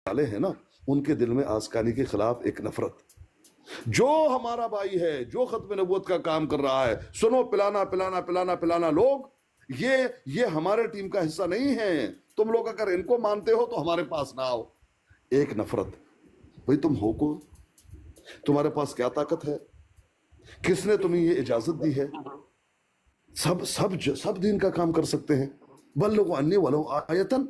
ڈالے ہیں نا ان کے دل میں آسکانی کے خلاف ایک نفرت. جو ہمارا بھائی ہے جو ختم نبوت کا کام کر رہا ہے, سنو پلانا پلانا پلانا پلانا لوگ یہ ہمارے ٹیم کا حصہ نہیں ہے, تم لوگ اگر ان کو مانتے ہو تو ہمارے پاس نہ آؤ. ایک نفرت. بھئی تم ہو کون؟ تمہارے پاس کیا طاقت ہے؟ کس نے تمہیں یہ اجازت دی ہے؟ سب دین کا کام کر سکتے ہیں. بلغوا انی ولو آیتن.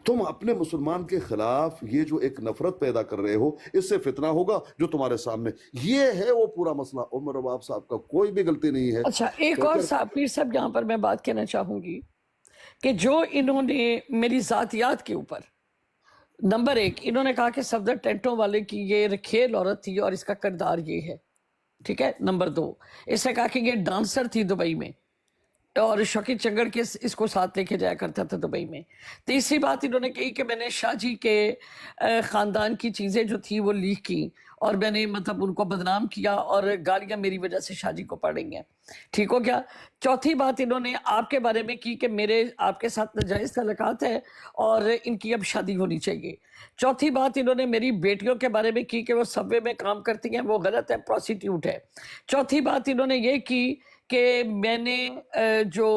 تم اپنے مسلمان کے خلاف یہ جو ایک نفرت پیدا کر رہے ہو, اس سے فتنہ ہوگا جو تمہارے سامنے. یہ ہے وہ پورا مسئلہ. عمر رباب صاحب کا کوئی بھی غلطی نہیں ہے. اچھا ایک اور صاحب پیر صاحب یہاں پر میں بات کہنا چاہوں گی کہ جو انہوں نے میری ذاتیات کے اوپر نمبر 1 انہوں نے کہا کہ صفدر ٹینٹوں والے کی یہ رکھیل عورت تھی اور اس کا کردار یہ ہے, ٹھیک ہے. نمبر 2 اس نے کہا کہ یہ ڈانسر تھی دبئی میں اور شوکی چنگڑ کے اس کو ساتھ لے کے جایا کرتا تھا دبئی میں. تیسری بات انہوں نے کہی کہ میں نے شاہ جی کے خاندان کی چیزیں جو تھی وہ لیک کی اور میں نے مطلب ان کو بدنام کیا اور گالیاں میری وجہ سے شاہ جی کو پڑ رہی ہیں. ٹھیک ہو گیا. چوتھی بات انہوں نے آپ کے بارے میں کی کہ میرے آپ کے ساتھ ناجائز تعلقات ہے اور ان کی اب شادی ہونی چاہیے. چوتھی بات انہوں نے میری بیٹیوں کے بارے میں کی کہ وہ سب وے میں کام کرتی ہیں, وہ غلط ہے, پروسٹیوٹ ہے. چوتھی بات انہوں نے یہ کی کہ میں نے جو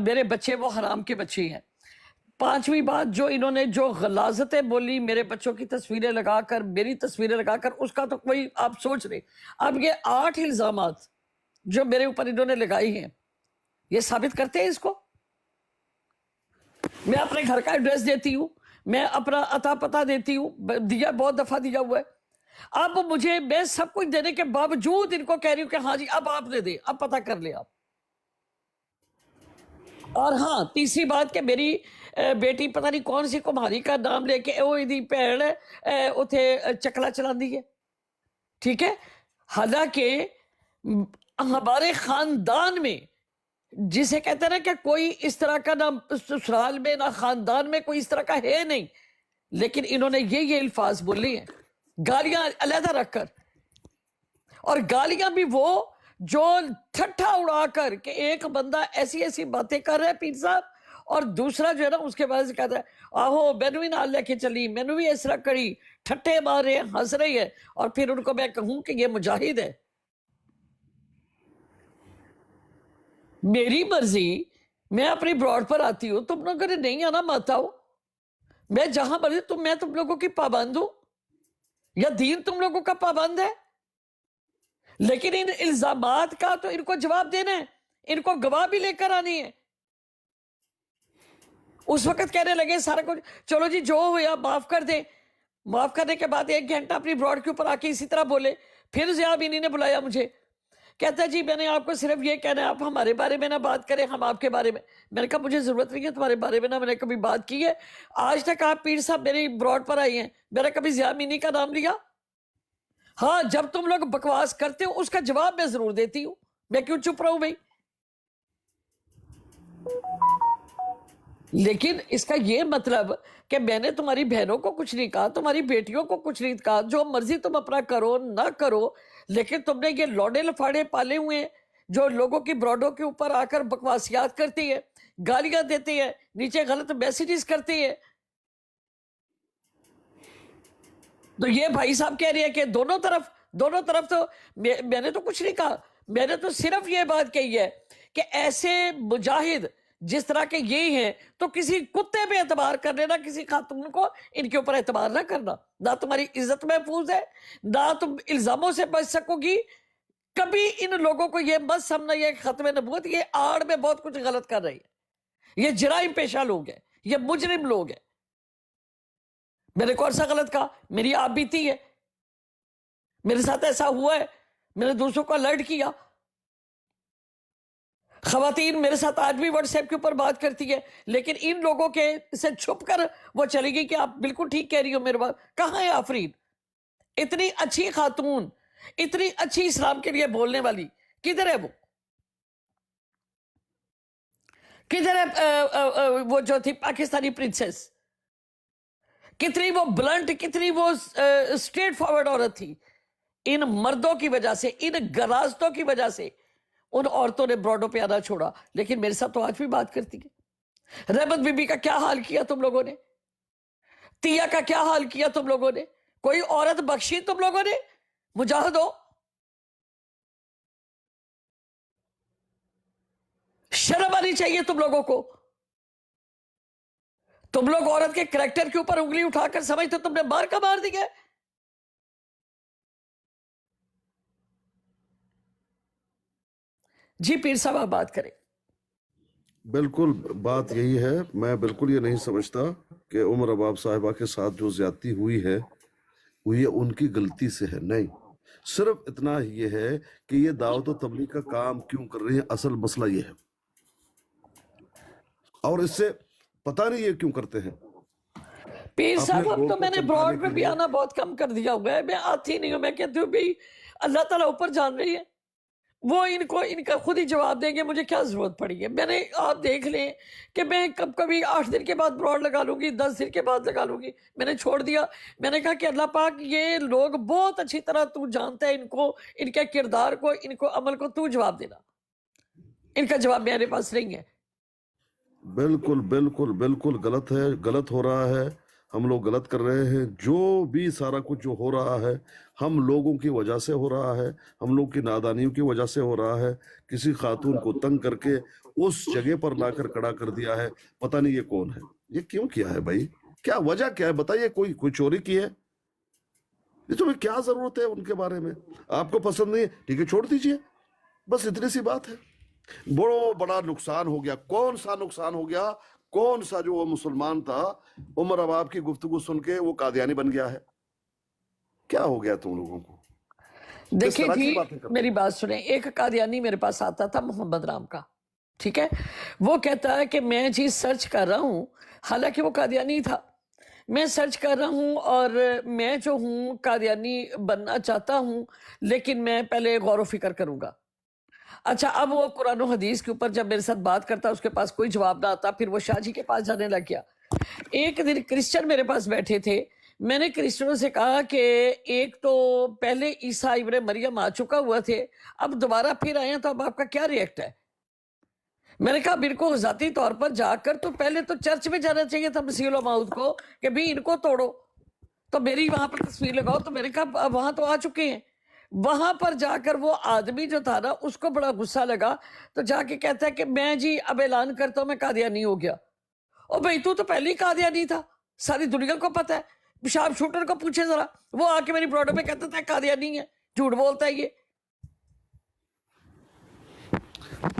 میرے بچے وہ حرام کے بچے ہیں. پانچویں بات جو انہوں نے جو غلاظتیں بولی میرے بچوں کی تصویریں لگا کر, میری تصویریں لگا کر, اس کا تو کوئی آپ سوچ رہے. اب یہ 8 الزامات جو میرے اوپر انہوں نے لگائی ہیں یہ ثابت کرتے ہیں اس کو. میں اپنے گھر کا ایڈریس دیتی ہوں, میں اپنا عطا پتہ دیتی ہوں, دیا بہت دفعہ دیا ہوا ہے. اب مجھے میں سب کچھ دینے کے باوجود ان کو کہہ رہی ہوں کہ ہاں جی اب آپ نے دے, اب پتہ کر لیں آپ. اور ہاں تیسری بات کہ میری بیٹی پتہ نہیں کون سی کمہاری کا نام لے کے وہ دی بھیڑ اتھے چکلا چلاندی ہے, ٹھیک ہے. حالانکہ ہمارے خاندان میں جسے کہتے ہیں نا کہ کوئی اس طرح کا نہ سسرال میں نہ خاندان میں کوئی اس طرح کا ہے نہیں, لیکن انہوں نے یہ الفاظ بولی ہیں گالیاں علیحدہ رکھ کر. اور گالیاں بھی وہ جو ٹھٹھا اڑا کر کہ ایک بندہ ایسی ایسی باتیں کر رہا ہے پیر صاحب, اور دوسرا جو ہے نا اس کے بعد سے کہتا ہے آہو مینو بھی نال لے کے چلی, مینو بھی اس طرح کری, ٹھٹے مار رہے ہیں, ہنس رہی ہے. اور پھر ان کو میں کہوں کہ یہ مجاہد ہے. میری مرضی, میں اپنی براڈ پر آتی ہوں, تم لوگوں نے نہیں آنا ماتا ہو, میں جہاں مرضی میں تم لوگوں کی پابند ہوں یا دین تم لوگوں کا پابند ہے. لیکن ان الزامات کا تو ان کو جواب دینا ہے, ان کو گواہ بھی لے کر آنی ہے. اس وقت کہنے لگے سارا کچھ چلو جی جو ہوا معاف کر دیں. معاف کرنے کے بعد 1 گھنٹہ اپنی براڈ کے اوپر آ کے اسی طرح بولے. پھر ضیاء بینی نے بلایا مجھے, کہتا ہے جی میں نے آپ کو صرف یہ کہنا ہے آپ ہمارے بارے میں نہ بات کریں, ہم آپ کے بارے میں. میں نے کہا مجھے ضرورت نہیں ہے تمہارے بارے میں, نہ میں نے کبھی بات کی ہے. آج تک آپ پیر صاحب میری براڈ پر آئی ہیں, میں نے کبھی ضیاء بینی کا نام لیا؟ ہاں جب تم لوگ بکواس کرتے ہو اس کا جواب میں ضرور دیتی ہوں, میں کیوں چپ رہا ہوں بھائی. لیکن اس کا یہ مطلب کہ میں نے تمہاری بہنوں کو کچھ نہیں کہا, تمہاری بیٹیوں کو کچھ نہیں کہا, جو مرضی تم اپنا کرو نہ کرو, لیکن تم نے یہ لوڑے لفاڑے پالے ہوئے ہیں جو لوگوں کی براڈوں کے اوپر آ کر بکواسیات کرتی ہے, گالیاں دیتی ہے, نیچے غلط میسیجز کرتی ہے. تو یہ بھائی صاحب کہہ رہے ہیں کہ دونوں طرف تو میں نے تو کچھ نہیں کہا. میں نے تو صرف یہ بات کہی ہے کہ ایسے مجاہد جس طرح کے یہ ہیں تو کسی کتے پہ اعتبار کر لینا, کسی خاتون کو ان کے اوپر اعتبار نہ کرنا. نہ تمہاری عزت محفوظ ہے, نہ تم الزاموں سے بچ سکو گی. کبھی ان لوگوں کو یہ مت سمجھنا یہ ختم نبوت یہ آڑ میں بہت کچھ غلط کر رہی ہے. یہ جرائم پیشہ لوگ ہیں, یہ مجرم لوگ ہیں. میں نے کون سا غلط کہا؟ میری آپ بیتی ہے, میرے ساتھ ایسا ہوا ہے, میں نے دوسروں کو الرٹ کیا. خواتین میرے ساتھ آج بھی واٹس ایپ کے اوپر بات کرتی ہے, لیکن ان لوگوں کے سے چھپ کر وہ چلی گئی کہ آپ بالکل ٹھیک کہہ رہی ہو میرے بات. کہاں ہے آفرین؟ اتنی اچھی خاتون, اتنی اچھی اسلام کے لیے بولنے والی, کدھر ہے وہ؟ کدھر ہے وہ جو تھی پاکستانی پرنسس؟ کتنی وہ بلنٹ, کتنی وہ اسٹریٹ فارورڈ عورت تھی. ان مردوں کی وجہ سے, ان گراستوں کی وجہ سے ان عورتوں نے براڈوں پہ آنا چھوڑا. لیکن میرے ساتھ تو آج بھی بات کرتی ہے. رحمت بی بی کا کیا حال کیا تم لوگوں نے؟ تیا کا کیا حال کیا تم لوگوں نے؟ کوئی عورت بخشی تم لوگوں نے؟ مجاہدو، شرم آنی چاہیے تم لوگوں کو. تم لوگ عورت کے کریکٹر کے اوپر انگلی اٹھا کر سمجھتے تم نے مار کا مار دیا. جی پیر صاحب آپ بات کریں. بالکل بات یہی ہے. میں بالکل یہ نہیں سمجھتا کہ عمر رباب صاحبہ کے ساتھ جو زیادتی ہوئی ہے وہ یہ ان کی غلطی سے ہے. نہیں، صرف اتنا یہ ہے کہ یہ دعوت و تبلیغ کا کام کیوں کر رہی ہیں. اصل مسئلہ یہ ہے، اور اس سے پتہ نہیں یہ کیوں کرتے ہیں. پیر اپنے صاحب اب لوگ تو کو میں نے چمکانے براڈ میں کے بھی لیے. آنا بہت کم کر دیا ہوا ہے. میں آتی نہیں ہوں. میں کہتی ہوں بھائی اللہ تعالیٰ اوپر جان رہی ہے، وہ ان کا خود ہی جواب دیں گے. مجھے کیا ضرورت پڑی ہے؟ میں نے، آپ دیکھ لیں کہ میں کبھی 8 دن کے بعد براڈ لگا لوں گی، 10 دن کے بعد لگا لوں گی. میں نے چھوڑ دیا. میں نے کہا کہ اللہ پاک یہ لوگ بہت اچھی طرح تو جانتا ہے ان کو، ان کے کردار کو، ان کو عمل کو تو جواب دینا. ان کا جواب میرے پاس نہیں ہے. بالکل بالکل بالکل غلط ہے، غلط ہو رہا ہے. ہم لوگ غلط کر رہے ہیں. جو بھی سارا کچھ جو ہو رہا ہے ہم لوگوں کی وجہ سے ہو رہا ہے، ہم لوگ کی نادانیوں کی وجہ سے ہو رہا ہے. کسی خاتون کو تنگ کر کے اس جگہ پر لا کر کھڑا کر دیا ہے. پتہ نہیں یہ کون ہے، یہ کیوں کیا ہے بھائی؟ کیا وجہ کیا ہے بتائیے؟ کوئی چوری کی ہے؟ یہ تمہیں کیا ضرورت ہے ان کے بارے میں؟ آپ کو پسند نہیں ہے، ٹھیک ہے چھوڑ دیجئے. بس اتنی سی بات ہے. بڑا نقصان ہو گیا. کون سا نقصان ہو گیا؟ کون سا جو وہ مسلمان تھا عمر رباب کی گفتگو سن کے وہ قادیانی بن گیا ہے؟ کیا ہو گیا تم لوگوں کو؟ کس دیکھیں طرح کی جی باتیں کرتے میری ہیں؟ بات سنیں. ایک قادیانی میرے پاس آتا تھا محمد رام کا، ٹھیک ہے. وہ کہتا ہے کہ میں جی سرچ کر رہا ہوں، حالانکہ وہ قادیانی تھا. میں سرچ کر رہا ہوں اور میں جو ہوں قادیانی بننا چاہتا ہوں، لیکن میں پہلے غور و فکر کروں گا. اچھا، اب وہ قرآن و حدیث کے اوپر جب میرے ساتھ بات کرتا اس کے پاس کوئی جواب نہ آتا، پھر وہ شاہ جی کے پاس جانے لگ گیا. ایک دن کرسچن میرے پاس بیٹھے تھے. میں نے کرسچنوں سے کہا کہ ایک تو پہلے عیسیٰ ابن مریم آ چکا ہوا تھے، اب دوبارہ پھر آئے ہیں، تو اب آپ کا کیا ریئیکٹ ہے؟ میں نے کہا میرے کو ذاتی طور پر جا کر تو پہلے تو چرچ میں جانا چاہیے تھا مسیح الموعود کو کہ بھی ان کو توڑو، تو میری وہاں پر تصویر لگاؤ. تو میں نے کہا وہاں تو آ چکے ہیں. وہاں پر جا کر وہ آدمی جو تھا نا اس کو بڑا غصہ لگا، تو جا کے کہتا ہے کہ میں جی اب اعلان کرتا ہوں میں قادیانی ہو گیا. او بھائی تو پہلے ہی قادیانی تھا، ساری دنیا کو پتہ ہے. شارپ شوٹر کو پوچھے ذرا، وہ آ کے میری براڈو پہ کہتا تھا قادیانی ہے، جھوٹ بولتا ہے یہ.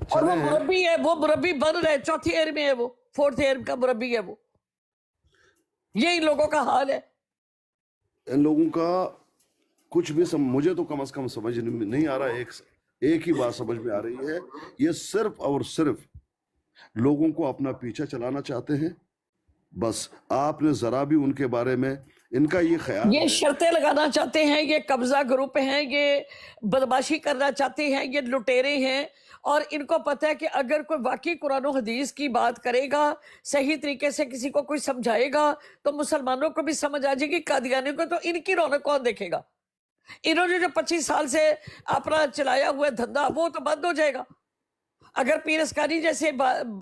اور وہ چلیں. مربی ہے، وہ مربی بن رہے، چوتھی ایئر میں ہے، وہ 4th ایئر کا مربی ہے. وہ یہ ان لوگوں کا حال ہے. ان لوگوں کا کچھ بھی مجھے تو کم از کم سمجھ نہیں آ رہا. ایک ہی بات سمجھ میں آ رہی ہے، یہ صرف اور صرف لوگوں کو اپنا پیچھا چلانا چاہتے ہیں. بس آپ نے ذرا بھی ان کے بارے میں ان کا یہ خیال یہ ہے. شرطیں لگانا چاہتے ہیں، یہ قبضہ گروپ ہیں، یہ بدماشی کرنا چاہتے ہیں، یہ لٹیرے ہیں. اور ان کو پتہ ہے کہ اگر کوئی واقعی قرآن و حدیث کی بات کرے گا، صحیح طریقے سے کسی کو کوئی سمجھائے گا، تو مسلمانوں کو بھی سمجھ آ جائے گی. قادیانی کو تو ان کی رونق کون دیکھے گا؟ انہوں نے جو 25 سال سے اپنا چلایا ہوا دھندا وہ تو بند ہو جائے گا. اگر پیر اسکانی جیسے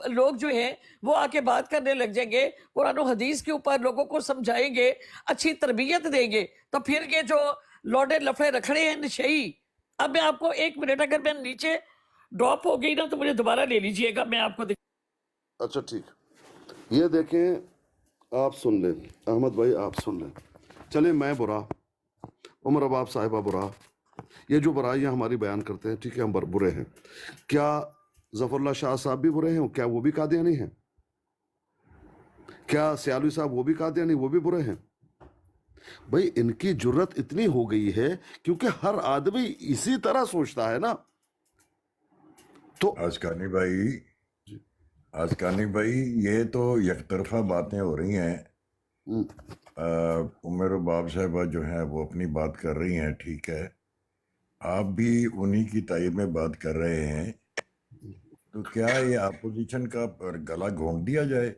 لوگ جو ہیں وہ آ کے بات کرنے لگ جائیں گے، قرآن و حدیث کے اوپر لوگوں کو سمجھائیں گے، اچھی تربیت دیں گے، تو پھر یہ جو لوڈے لفڑے رکھڑے ہیں نشئی. اب میں آپ کو 1 منٹ، اگر میں نیچے ڈراپ ہو گئی نا تو مجھے دوبارہ لے لیجئے گا، میں آپ کو اچھا ٹھیک. یہ دیکھیں، آپ سن لیں احمد بھائی، آپ سن لیں. چلیں میں برا، عمر رباب صاحبہ برا، یہ جو برائیاں ہماری بیان کرتے ہیں، ٹھیک ہے ہم برے ہیں. کیا ظفر اللہ شاہ صاحب بھی برے ہیں؟ کیا وہ بھی قادیانی ہیں؟ کیا سیالوی صاحب وہ بھی قادیانی، وہ بھی برے ہیں؟ بھئی ان کی جرت اتنی ہو گئی ہے کیونکہ ہر آدمی اسی طرح سوچتا ہے نا. تو آسکانی بھائی یہ تو یک طرفہ باتیں ہو رہی ہیں. عمر رباب صاحبہ جو ہیں وہ اپنی بات کر رہی ہیں، ٹھیک ہے، آپ بھی انہی کی تائید میں بات کر رہے ہیں. تو کیا یہ اپوزیشن کا گلا گھونٹ دیا جائے؟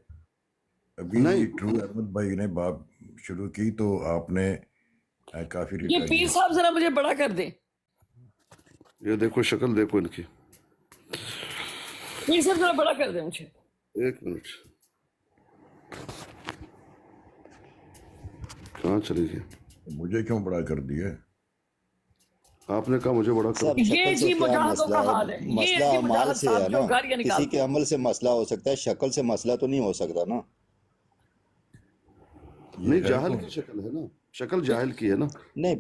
ابھی نہیں، ٹرو احمد بھائی نے بات شروع کی تو آپ نے کافی یہ پیر صاحب ذرا مجھے بڑا کر دیں. یہ دیکھو شکل دیکھو ان کی. پیر صاحب ذرا بڑا کر دیں مجھے. 1 منٹ. کہاں چلی گئی؟ مجھے کیوں بڑا کر دیا؟ آپ نے کہا مجھے بڑا کر صاحب یہ شکل سے جی کیا مجاہدوں مسئلہ کا ہے؟ حال ہے، یہ مسئلہ جی اعمال مجاہد سے ہے صاحب نا، جو گالیاں کسی نکالتے کے ہیں۔ عمل سے مسئلہ ہو سکتا ہے، شکل سے مسئلہ تو نہیں ہو سکتا نا۔ نہیں، یہ ہے جاہل کون؟ کی شکل ہے نا، شکل جاہل کی ہے نا۔ نہیں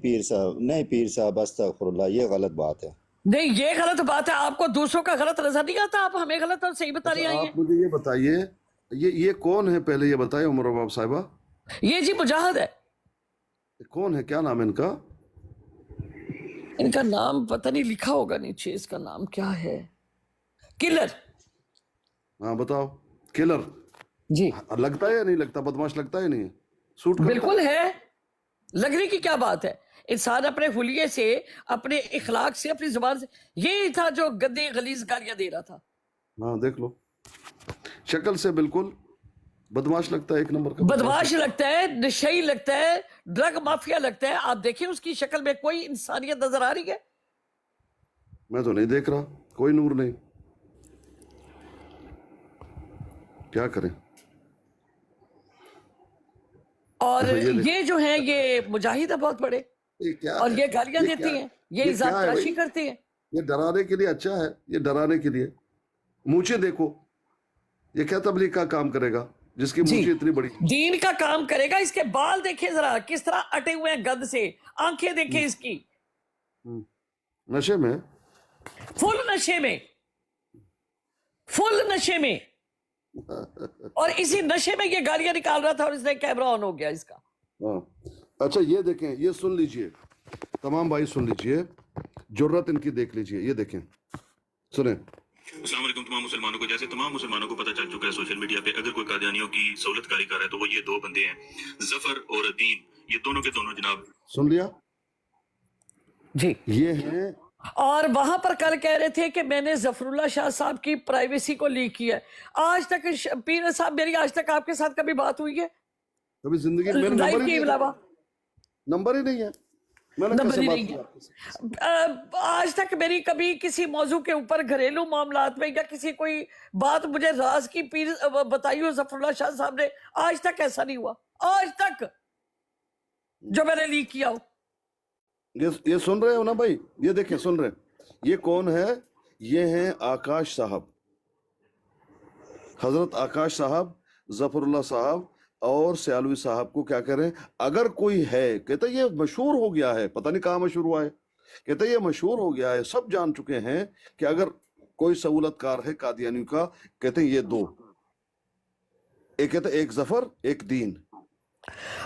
پیر صاحب استغفر اللہ، یہ غلط بات ہے۔ نہیں، یہ غلط بات ہے، آپ کو دوسروں کا غلط نظر نہیں آتا؟ آپ ہمیں غلط اور صحیح بتا رہی اچھا آئی ہیں۔ آپ مجھے یہ بتائیے، یہ کون ہے پہلے یہ بتائیں عمر باب صاحبہ، یہ جی مجاہد ہے، کون ہے، کیا نام ہے ان کا؟ ان کا نام پتہ نہیں، لکھا ہوگا نیچے، اس کا نام کیا ہے، کلر۔ ہاں بتاؤ، کلر جی لگتا ہے یا نہیں لگتا؟ بدماش لگتا ہے نہیں ہے؟ سوٹ کرتا بالکل ہے، لگنے کی کیا بات ہے؟ انسان اپنے حلیے سے، اپنے اخلاق سے، اپنی زبان سے، یہی تھا جو گندی غلیظ گالیاں دے رہا تھا۔ ہاں دیکھ لو، شکل سے بالکل بدماش لگتا ہے، ایک نمبر کا بدماش لگتا ہے، نشئی لگتا ہے، ڈرگ مافیا لگتا ہے۔ آپ دیکھیں اس کی شکل میں کوئی انسانیت نظر آ رہی ہے؟ میں تو نہیں دیکھ رہا، کوئی نور نہیں، کیا کریں؟ اور یہ دیکھ، یہ جو ہیں یہ مجاہد ہیں بہت بڑے، یہ کیا اور ہے؟ یہ گالیاں یہ دیتی کیا ہیں، یہ یہ اظہار کیا ہے تراشی بھائی؟ کرتی ہیں۔ یہ ڈرانے کے لیے اچھا ہے، یہ ڈرانے کے لیے مونچھیں دیکھو، یہ کیا تبلیغ کا کام کرے گا جس کی جی مونچھیں اتنی بڑی؟ دین کا کام کرے گا، اس کے بال دیکھیں ذرا کس طرح اٹے ہوئے ہیں گند سے، آنکھیں دیکھیں اس کی، نشے میں، فل نشے میں، فل نشے میں، اور اسی نشے میں یہ گالیاں نکال رہا تھا، اور اس نے کیمرہ آن ہو گیا اس کا۔ ہاں اچھا یہ دیکھیں، یہ سن لیجئے، تمام بھائی سن لیجئے، جرت ان کی دیکھ لیجئے، یہ دیکھیں، سنیں۔ السلام علیکم تمام مسلمانوں کو۔ جیسے تمام مسلمانوں کو پتہ چل چکا ہے سوشل میڈیا پہ، اگر کوئی قادیانیوں کی سہولت کاری کر رہا ہے تو وہ یہ دو بندے ہیں، ظفر اور دین، یہ دونوں کے دونوں جناب۔ سن لیا؟ جی یہ ہیں، اور وہاں پر کل کہہ رہے تھے کہ میں نے ظفر اللہ شاہ صاحب کی پرائیویسی کو لیک کیا ہے۔ آج تک پیر صاحب میری آج تک آپ کے ساتھ کبھی بات ہوئی ہے کبھی زندگی میں، میرا نمبر لائف ہی کے نہیں ہے، علاوہ؟ نمبر ہی نہیں ہے، میں نے نمبر کیسے ہی بات نہیں کیا؟ ہے۔ آج تک میری کبھی کسی موضوع کے اوپر گھریلو معاملات میں یا کسی کوئی بات مجھے راز کی پیر بتائی ہو ظفر اللہ شاہ صاحب نے، آج تک ایسا نہیں ہوا، آج تک جو میں نے لیک کیا ہو۔ یہ سن رہے ہو نا بھائی، یہ دیکھیں، سن رہے ہیں، یہ کون ہے؟ یہ ہیں آکاش صاحب، حضرت آکاش صاحب، ظفر اللہ صاحب اور سیالوی صاحب کو کیا کریں؟ اگر کوئی ہے، کہتا ہے یہ مشہور ہو گیا ہے، پتہ نہیں کہاں مشہور ہوا ہے، کہتا ہے یہ مشہور ہو گیا ہے، سب جان چکے ہیں کہ اگر کوئی سہولت کار ہے قادیانیوں کا، کہتے ہیں یہ دو، ایک کہتے ہیں ایک ظفر، ایک دین۔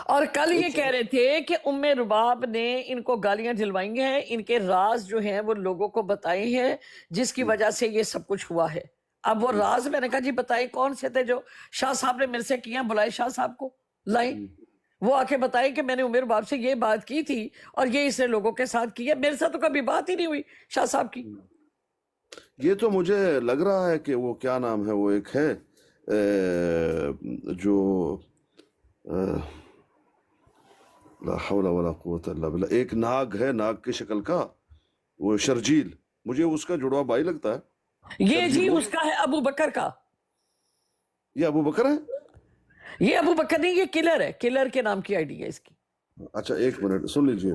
اور کل یہ کہہ رہے تھے کہ ام رباب نے ان کو گالیاں دلوائی ہیں، ان کے راز جو ہیں وہ لوگوں کو بتائے ہیں، جس کی وجہ سے یہ سب کچھ ہوا ہے۔ اب وہ راز میں نے کہا جی بتائے کون سے تھے جو شاہ صاحب نے میرے سے کیا؟ بلائے شاہ صاحب کو، لائیں، وہ آ کے بتائے کہ میں نے عمر باب سے یہ بات کی تھی اور یہ اس نے لوگوں کے ساتھ کی ہے۔ میرے ساتھ تو کبھی بات ہی نہیں ہوئی شاہ صاحب کی۔ یہ تو مجھے لگ رہا ہے کہ وہ کیا نام ہے، وہ ایک ہے جو لا حول ولا قوت الا باللہ، ایک ناگ ہے، ناگ کی شکل کا، وہ شرجیل، مجھے اس کا جڑوا بھائی لگتا ہے۔ یہ جی اس کا ہے ابو بکر کا، یہ ابو بکر ہے؟ یہ ابو بکر نہیں، یہ کلر ہے، کلر کے نام کی آئی ڈی ہے اس کی۔ اچھا ایک منٹ سن لیجئے۔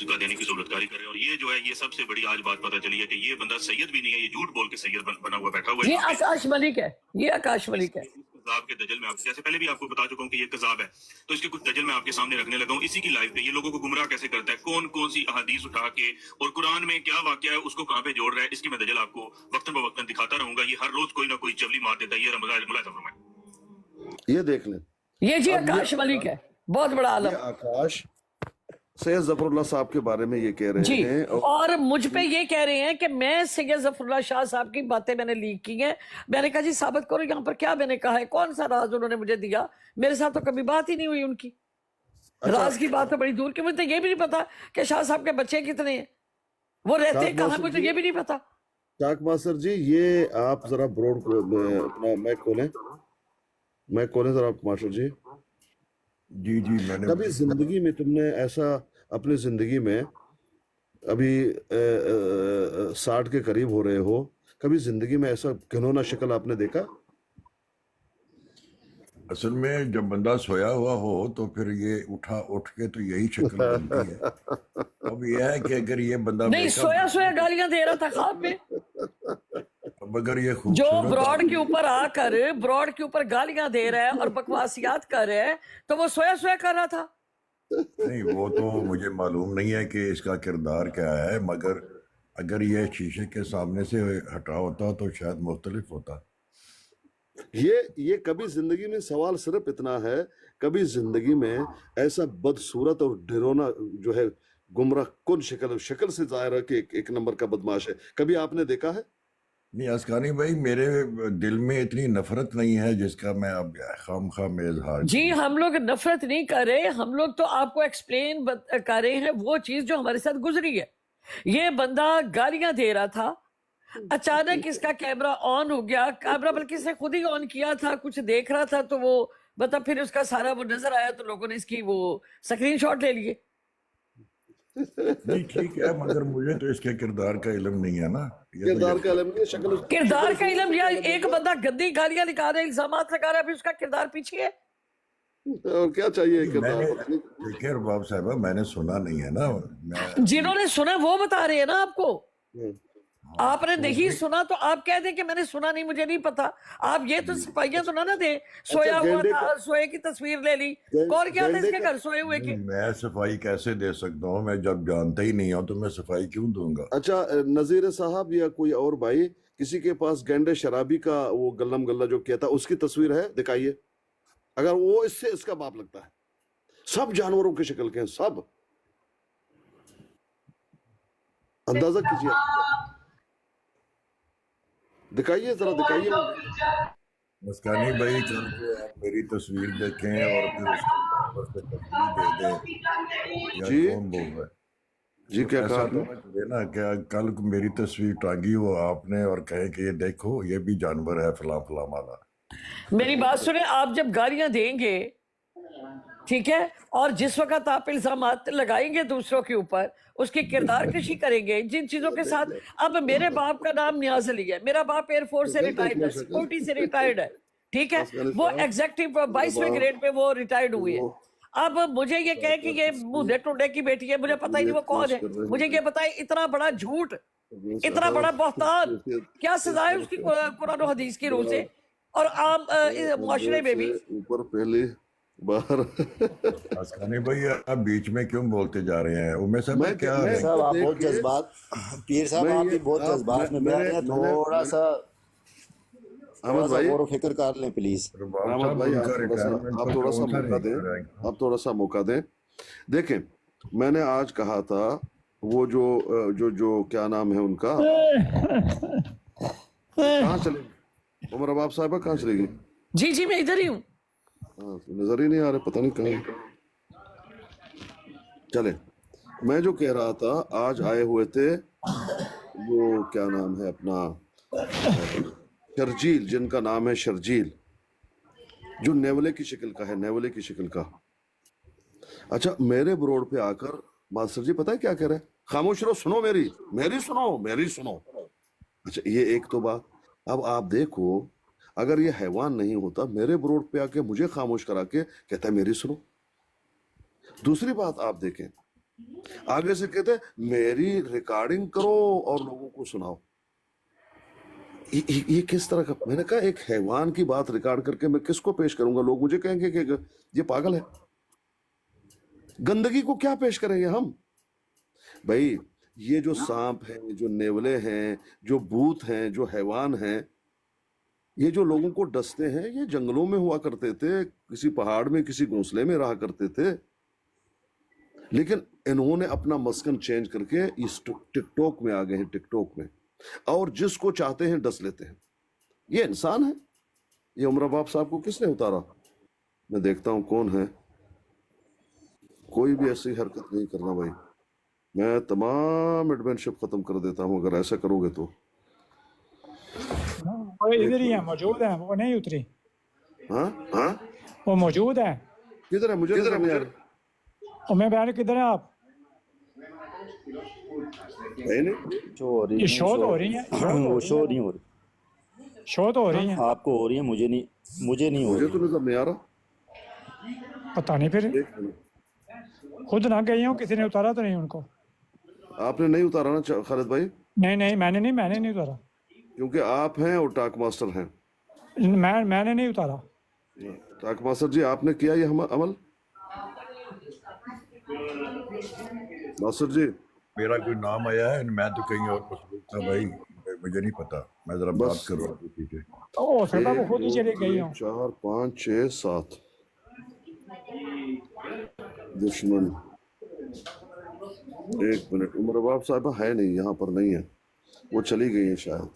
قادیانی کی سہولت کاری کر رہے ہیں، اور یہ جو ہے یہ سب سے بڑی آج بات پتہ چلی ہے کہ یہ بندہ سید بھی نہیں ہے، یہ جھوٹ بول کے سید بنا ہوا بیٹھا ہوا ہے۔ یہ آکاش ملک ہے، یہ آکاش ملک ہے۔ کذاب کے دجل میں آپ جیسے پہلے بھی آپ کو بتا چکا ہوں کہ یہ کذاب ہے، تو اس کے کچھ دجل میں آپ کے سامنے رکھنے لگا ہوں اسی کی لائف پہ۔ یہ لوگوں کو گمراہ کیسے کرتا ہے، کون کون سی احادیث اٹھا کے اور قرآن میں کیا واقعہ ہے اس کو کہاں پہ جوڑ رہا ہے، اس کی میں دجل آپ کو وقتاً بوقتاً دکھاتا رہوں گا۔ یہ ہر روز کوئی نہ کوئی چولی مار دیتا ہے، یہ رمضان ملاحظہ فرمائیں۔ یہ دیکھ لیں، یہ جی آکاش ملک ہے، بہت بڑا عالم۔ یہ آکاش سید ظفر اللہ صاحب کے بارے میں یہ کہہ رہے جی ہیں، اور مجھ پہ یہ کہہ رہے ہیں کہ میں سید ظفر اللہ شاہ صاحب کی باتیں میں نے لیک کی ہیں۔ میں نے کہا جی ثابت کرو یہاں پر کیا میں نے کہا ہے، کون سا راز انہوں نے مجھے دیا؟ میرے ساتھ تو کبھی بات ہی نہیں ہوئی ان کی، راز کی بات تو بڑی دور کی۔ مجھے تو یہ بھی نہیں پتا کہ شاہ صاحب کے بچے کتنے ہیں، وہ رہتے کہاں، مجھے یہ بھی نہیں پتا۔ چاک ماسٹر جی، یہ آپ ذرا بروڈ اپنا مائک کھولیں، مائک کھولیں ذرا ماسٹر جی۔ جی میں نے کبھی زندگی میں تم نے ایسا اپنی زندگی میں، ابھی 60 کے قریب ہو رہے ہو، کبھی زندگی میں ایسا گھنونا شکل آپ نے دیکھا؟ असल में जब बंदा सोया हुआ हो तो फिर ये उठ के तो यही शक्ल बनती है। अब ये है कि अगर ये बंदा नहीं, मेकअप सोया सोया गालियां दे रहा था ख्वाब में। अब अगर ये जो खूबसूरत ब्रॉड के ऊपर आकर ब्रॉड के ऊपर गालियां दे रहा है और बकवासियात कर रहा है, तो वो सोया सोया कर रहा था। नहीं, वो तो मुझे मालूम नहीं है कि इसका किरदार क्या है, मगर अगर ये शीशे के सामने से हटा होता तो शायद मुख्तलिफ होता। ये कभी जिंदगी में सवाल सिर्फ इतना है, कभी जिंदगी में ऐसा बदसूरत और डरोना जो है गुमराह कुन शक्ल से जाहिर है कि एक नंबर का बदमाश है, कभी आपने देखा है? नहीं असकानी भाई, मेरे दिल में इतनी नफरत नहीं है जिसका मैं अब खामखा में इजहार जी, करूं। हम लोग नफरत नहीं कर रहे, हम लोग तो आपको एक्सप्लेन कर रहे हैं वो चीज जो हमारे साथ गुजरी है। ये बंदा गालियां दे रहा था, अचानक इसका कैमरा ऑन हो गया, कैमरा बल्कि इसने खुद ही ऑन किया था, कुछ देख रहा था तो वो मतलब फिर उसका सारा वो नजर आया तो लोगों ने इसकी वो स्क्रीनशॉट ले लिए। नहीं ठीक है, मगर मुझे तो इसके किरदार का इल्म नहीं है ना। ये तो किरदार का इल्म नहीं, शक्ल किरदार का इल्म, या एक बंदा गंदी गालियां निकाल रहा है, इल्जामात लगा रहा है, अभी उसका किरदार पीछे है। और क्या चाहिए किरदार? मैंने देखिए रबाब साहबा, मैंने सुना नहीं है ना। मैं जिन्होंने सुना वो बता रहे हैं ना आपको। आपने नहीं सुना तो आप कह दें कि मैंने सुना नहीं, मुझे नहीं पता। आप ये तो सिपाहियां तो ना दे सोया हुआ गेंडे था, सोए की तस्वीर ले ली, कौन क्या था गेंडे इसके का- घर सोए हुए की। मैं सफाई कैसे दे सकता हूँ? मैं जब जानता ही नहीं हूँ तो मैं सफाई क्यों दूंगा? अच्छा, नजीर साहब या कोई और भाई, किसी के पास गेंडे शराबी का वो गल्लम गल्ला जो किया था उसकी तस्वीर है, दिखाइए। अगर वो इससे इसका बाप लगता है, सब जानवरों की शक्ल के हैं, सब। अंदाजा कीजिए, दिखाइए जरा, दिखाइए। मस्कानी भाई, कल को आप मेरी तस्वीर देखें और फिर उसके ऊपर से तस्वीर दे दें, या जी कौन बोल रहा है? जी, क्या ऐसा कहा तो आपने? मत करे ना क्या कल को मेरी तस्वीर टांगी हो आपने और कहे कि ये देखो ये भी जानवर है फला फला वाला। मेरी बात सुने, आप जब गालियां देंगे, ठीक है, और जिस वक्त आप इल्जामात लगाएंगे दूसरों के ऊपर, उसकी किरदार कशी करेंगे जिन चीजों के साथ। अब मेरे बाप का नाम नियाज अली है, मेरा बाप एयरफोर्स से रिटायर्ड है, सिक्योरिटी से रिटायर्ड है, ठीक है, वो एग्जेक्टिव 22वें ग्रेड पे वो रिटायर्ड हुई है। अब मुझे ये कहे कि ये मुंडे टुंडे की बेटी है, मुझे पता ही नहीं वो कौन है, मुझे ये बताए इतना बड़ा झूठ, इतना बड़ा बहतान, क्या सजा है उसकी कुरान और हदीस की रूह से और आम मुआशरे में भी। ऊपर पहले बाहर। मस्कानी भाई, आप बीच में क्यों बोलते जा रहे हैं? उमेश साहब मैं- क्या मैं- है? साहब आप देख बहुत के- जज्बात, पीर साहब मैं आप ये- भी बहुत आप- जज्बात में मैंने- बयान है, मैंने- थोड़ा सा अहमद भाई, गौर व फिक्र कर लें प्लीज। रबाब अहमद साहब, भाई, उनका आप थोड़ा सा रिटायरमेंट आप पर थोड़ा सा कौन सा मौका दें, रहेगा? आप थोड़ा सा मौका दें। देखें, मैंने आज कहा था वो जो जो जो क्या नाम है उनका, कहाँ चले उमर अबाब साहबा, कहाँ चले गई? जी जी, मैं इधर ही हूँ। हाँ, नजर ही नहीं आ रहे, पता नहीं कहाँ चले। मैं जो कह रहा था, आज आए हुए थे वो क्या नाम है अपना, शर्जील, जिनका नाम है शर्जील, जो नेवले की शक्ल का है, नेवले की शक्ल का। अच्छा, मेरे ब्रोड पे आकर मास्टर जी पता है क्या कह रहे हैं? खामोश रहो, सुनो मेरी मेरी सुनो, मेरी सुनो। अच्छा, ये एक तो बात। अब आप देखो, अगर ये हैवान नहीं होता, मेरे ब्रोड पे आके मुझे खामोश करा के कहता है मेरी सुनो। दूसरी बात आप देखें, आगे से कहते हैं मेरी रिकॉर्डिंग करो और लोगों को सुनाओ। ये किस तरह का? मैंने कहा एक हैवान की बात रिकॉर्ड करके मैं किसको पेश करूंगा? लोग मुझे कहेंगे कि ये पागल है। गंदगी को क्या पेश करेंगे हम? भाई, ये जो सांप हैं, जो नेवले हैं, जो भूत हैं, जो हैवान हैं, ये जो लोगों को डसते हैं, ये जंगलों में हुआ करते थे, किसी पहाड़ में, किसी घोंसले में रहा करते थे। लेकिन इन्होंने अपना मस्कन चेंज करके इस टिकटॉक में आ गए हैं, टिकटॉक में, और जिसको चाहते हैं डस लेते हैं। ये इंसान है? ये उमर बाप साहब को किसने उतारा? मैं देखता हूं कौन है। कोई भी ऐसी हरकत नहीं करना भाई, मैं तमाम एडमिनशिप खत्म कर देता हूं अगर ऐसा करोगे तो। वो इधर ही है, मौजूद है, वो नहीं उतरी, हाँ हाँ, वो मौजूद है। किधर है? मुझे नजर नहीं आ रहा। और मैं बयान किधर है आप? है नहीं? शो हो रही ये है, शो तो हो रही है, वो शो नहीं हो रही। शो तो हो रही हैं, आपको हो रही है, मुझे नहीं हो मुझे रही। तो नजर नहीं आ रहा। पता नहीं फिर एक मिनट, खुद ना गई हूँ, किसी ने उतारा तो नहीं उनको। आपने नहीं उतारा ना खालिद भाई? नहीं मैंने नहीं उतारा। क्योंकि आप हैं और टाक मास्टर हैं। मैंने नहीं उतारा। टाक मास्टर जी, आपने किया ये अमल? मास्टर जी मेरा कोई नाम आया है? मैं तो कहीं और मसरूफ था भाई, मुझे नहीं पता। मैं जरा बात बस। करूँ किसी से। हो सकता है वो खुद ही चली गई हूँ। 4 5 6 7 दुश्मन। एक मिनट, उमर बाब साहबा है नहीं, यहाँ पर नहीं है, वो चली गई है शायद।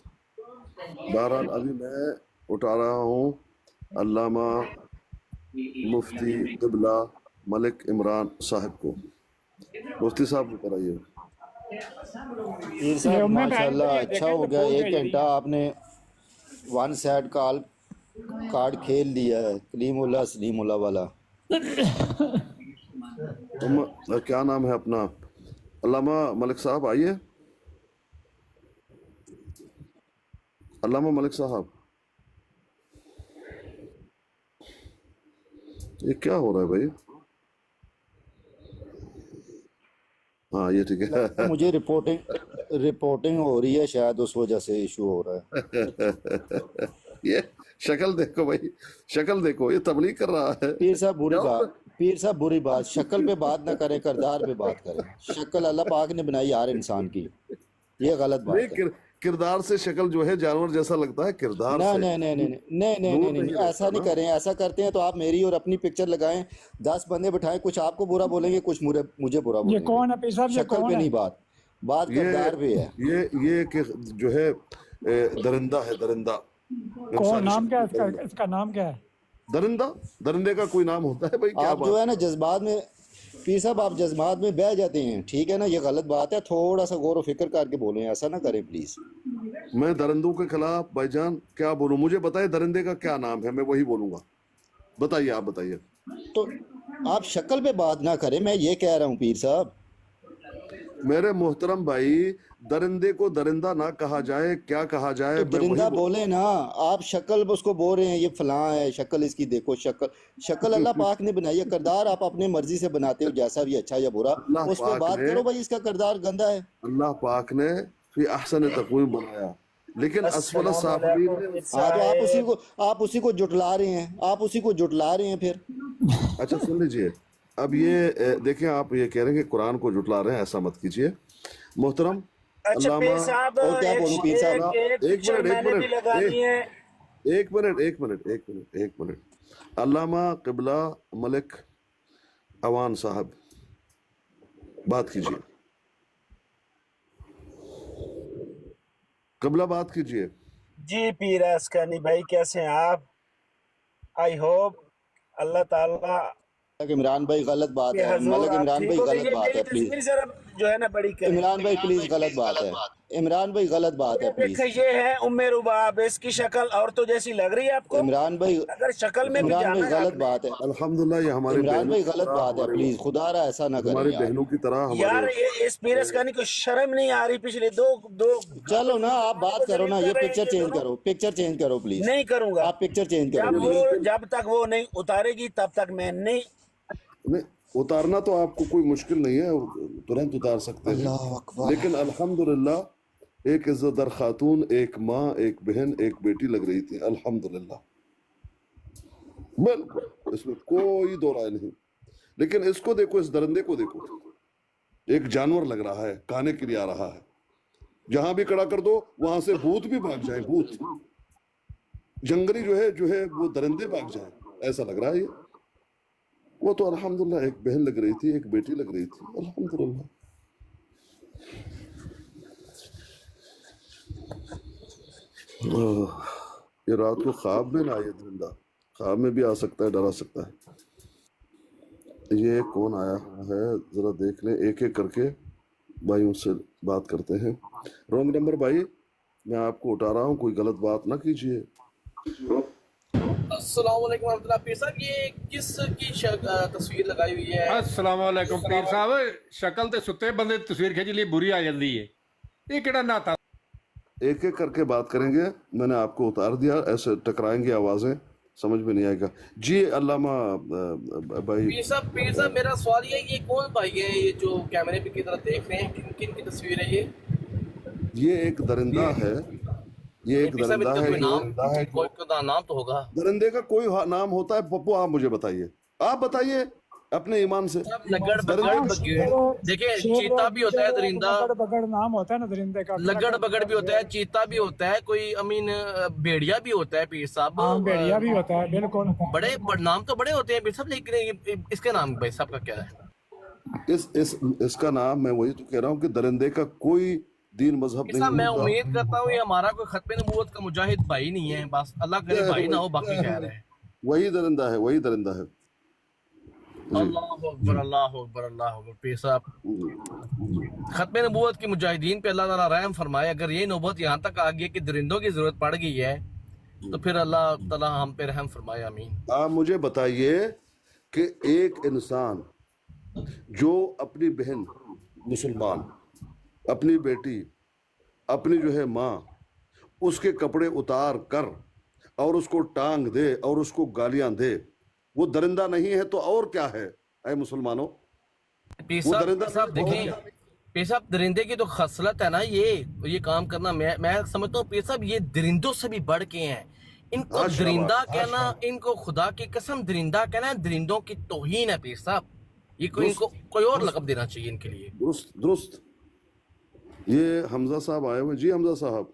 बहरहाल अभी मैं उठा रहा हूँ अल्लामा मुफ्ती क़िबला मलिक इमरान साहब को। मुफ्ती साहब को कराइए। पीर ये साहब उम्मीद है माशाल्लाह कि अच्छा देखें हो तो गया, भूल 1 गई। घंटा आपने वन साइड कार्ड खेल दिया है, कलीमुल्लाह सलीमुल्लाह वाला। क्या नाम है अपना? अल्लामा मलिक साहब आइए। अल्लामा मलिक साहब, ये क्या हो रहा है भाई? हाँ ये ठीक है। मुझे रिपोर्टिंग हो रही है, शायद उस वजह से इशू हो रहा है। ये शक्ल देखो भाई, शक्ल देखो, ये तबलीग कर रहा है। पीर साहब बुरी बात, शक्ल पे बात ना करें, किरदार पे बात करें। शक्ल अल्लाह पाक ने बनाई हर इंसान की, ये गलत बात नहीं, है। किरदार से शक्ल जो है जानवर जैसा लगता है, किरदार से नहीं, ऐसा नहीं करें। ऐसा करते हैं तो आप मेरी और अपनी पिक्चर लगाएं, 10 बंदे बिठाएं, कुछ आपको बुरा बोलेंगे, कुछ मुझे बुरा ये बोलेंगे। कौन है पीर साहब? ये शक्ल कौन पे है? नहीं बात किरदार पे है। ये कि जो है दरिंदा है, दरिंदा। कौन? नाम क्या है इसका? इसका नाम क्या है? दरिंदे का कोई नाम होता है भाई? क्या आप जो बात? है ना जज्बात में, पीर साहब आप जज्बात में बह जाते हैं, ठीक है ना, ये गलत बात है। थोड़ा सा गौर व फिक्र करके बोलें, ऐसा ना करें प्लीज। मैं दरिंदों के खिलाफ भाईजान क्या बोलूं? मुझे बताइए दरिंदे का क्या नाम है, मैं वही बोलूंगा। बताइए, आप बताइए। तो आप शक्ल पे बात ना करें, मैं ये कह रहा हूँ पीर साहब। मेरे मोहतरम भाई, दरिंदे को दरिंदा ना कहा जाए, क्या कहा जाए? तो मैं दरिंदा वही बोले ना, आप शक्ल उसको बोल रहे हैं ये फलां है, शक्ल इसकी देखो। शक्ल अल्लाह पाक ने बनाई है, किरदार आप अपने मर्जी से बनाते हो, जैसा भी अच्छा या बुरा अल्लाह उस पर पाक बात ने- करो। भाई इसका किरदार गंदा है। अल्लाह पाक ने फिर अहसन तक़वीम बनाया, लेकिन असफल साफिलीन ने। हाँ, तो आप उसी को जुटला रहे हैं, फिर। अच्छा सुन लीजिए, अब ये देखें, आप ये कह रहे हैं कि कुरान को जुटला रहे हैं, ऐसा मत कीजिए मोहतरम। अच्छा पीर साहब, और क्या बोलूं पीर साहब? एक पिक्चर मैंने भी लगानी है। एक मिनट। अल्लामा क़िबला मलिक अवान साहब, बात कीजिए। क़िबला बात कीजिए। जी पीर अस्कानी भाई, कैसे हैं आप? आई होप अल्लाह ताला इमरान भाई गलत बात के है, हजूर मलिक आप इमरान ठीक भाई हो। गलत ये बात है, मेरी प्लीज। तस्वीर जरा जो है ना बड़ी करें। इमरान भाई प्लीज गलत बात है, इमरान भाई गलत बात है, प्लीज। देखिए ये है उम्मे रुबाब, इसकी शक्ल औरतों जैसी लग रही है आपको? इमरान भाई अगर शक्ल में भी इमरान भाई जाना है गलत आपने। बात है, अल्हम्दुलिल्लाह, ये हमारी इमरान भाई गलत तरह, बात है, प्लीज खुदा रहा ऐसा ना हमारी करें यार। बहनों की तरह यार हमारे। इस पीर अस्कानी को शर्म नहीं आ रही? पिछले दो चलो ना, आप बात करो ना, ये पिक्चर चेंज करो प्लीज। नहीं करूंगा। आप पिक्चर चेंज करो जब तक वो नहीं उतारेगी तब तक मैं नहीं। नहीं, उतारना तो आपको कोई मुश्किल नहीं है, तुरंत उतार सकते हैं, अल्लाह अकबर। लेकिन अल्हम्दुलिल्लाह एक इज्जतदार खातून, एक माँ, एक बहन, एक बेटी लग रही थी, अल्हम्दुलिल्लाह, बिल्कुल, इसमें कोई दो राय नहीं। लेकिन इसको देखो, इस दरिंदे को देखो, एक जानवर लग रहा है, खाने के लिए आ रहा है। जहां भी खड़ा कर दो वहां से भूत भी भाग जाए, भूत जंगली जो है वो दरिंदे भाग जाए, ऐसा लग रहा है ये। वो तो अल्हम्दुलिल्लाह एक बहन लग रही थी, एक बेटी लग रही थी, अल्हम्दुलिल्लाह। ये रात को ख्वाब में ना आए दरिंदा, ख्वाब में भी आ सकता है, डरा सकता है। ये कौन आया है जरा देख लें, एक एक करके भाइयों से बात करते हैं। रॉन्ग नंबर भाई, मैं आपको उठा रहा हूँ, कोई गलत बात ना कीजिए। अस्सलाम वालेकुम रहमतुल्लाह। पीर साहब ये किस की तस्वीर लगाई हुई है? अस्सलाम वालेकुम पीर साहब, शक्ल ते सुते बंदे दी तस्वीर खिंच ली बुरी आ जाती है, ये केड़ा नाता? एक एक करके बात करेंगे, मैंने आपको उतार दिया, ऐसे टकराएंगे आवाजें, समझ में नहीं आएगा। जी अल्लामा भाई। पीर साहब मेरा सवाल ये कौन भाई है ये जो कैमरे पे की तरफ देख रहे हैं, किन किन की तस्वीर है ये एक दरिंदा है, ये एक पीर साहब, दरिंदा इनका है, कोई नाम तो होगा। दरिंदे का कोई नाम होता है पप्पू? आप मुझे बताइए, आप बताइए अपने ईमान से। लगड़ बगड़ देखिए, चीता भी होता है दरिंदा, लगड़ बगड़ नाम होता है ना दरिंदे का। लगड़ बगड़ भी होता है, चीता भी होता है, कोई भेड़िया भी होता है पीर साहब। हाँ, भेड़िया भी होता है, बिल्कुल। बड़े नाम तो बड़े होते हैं पीर साहब, लेकिन इसका नाम भाई साहब का क्या है? इसका नाम, मैं वही तो कह रहा हूँ कि दरिंदे का कोई दीन मजहब पीर साहब नहीं मैं होता। उम्मीद करता हूँ ये हमारा कोई खत्म नबूवत का मुजाहिद भाई नहीं है, बस अल्लाह करे भाई ना हो, बाकी खैर है। वही दरिंदा है, वही दरिंदा है। अल्लाह अकबर, अल्लाह अकबर, अल्लाह अकबर। पीर साहब खत्म नबूवत की मुजाहिदीन पे अल्लाह ताला रहम फरमाए। अगर ये नौबत यहाँ तक आ गई कि दरिंदों की जरूरत पड़ गई है तो फिर अल्लाह ताला हम पे रहम फरमाए, आमीन। आप मुझे बताइए कि एक इंसान जो अपनी बहन मुसलमान, अपनी बेटी, अपनी जो है माँ, उसके कपड़े उतार कर और उसको टांग दे और उसको गालियां दे, वो दरिंदा नहीं है तो और क्या है? ऐ मुसलमानों, पीर वो साहब दरिंदा देखिए, पीर साहब दरिंदे की तो खसलत है ना ये काम करना। मैं समझता हूँ पीर साहब ये दरिंदों से भी बढ़ के हैं। इनको हाशा दरिंदा बात, कहना, इनको खुदा की कसम दरिंदा कहना दरिंदों की तौहीन है पीर साहब। ये कोई इनको कोई और लक़ब देना चाहिए इनके लिए। दुरुस्त। ये हमजा साहब आए हुए। जी हमजा साहब।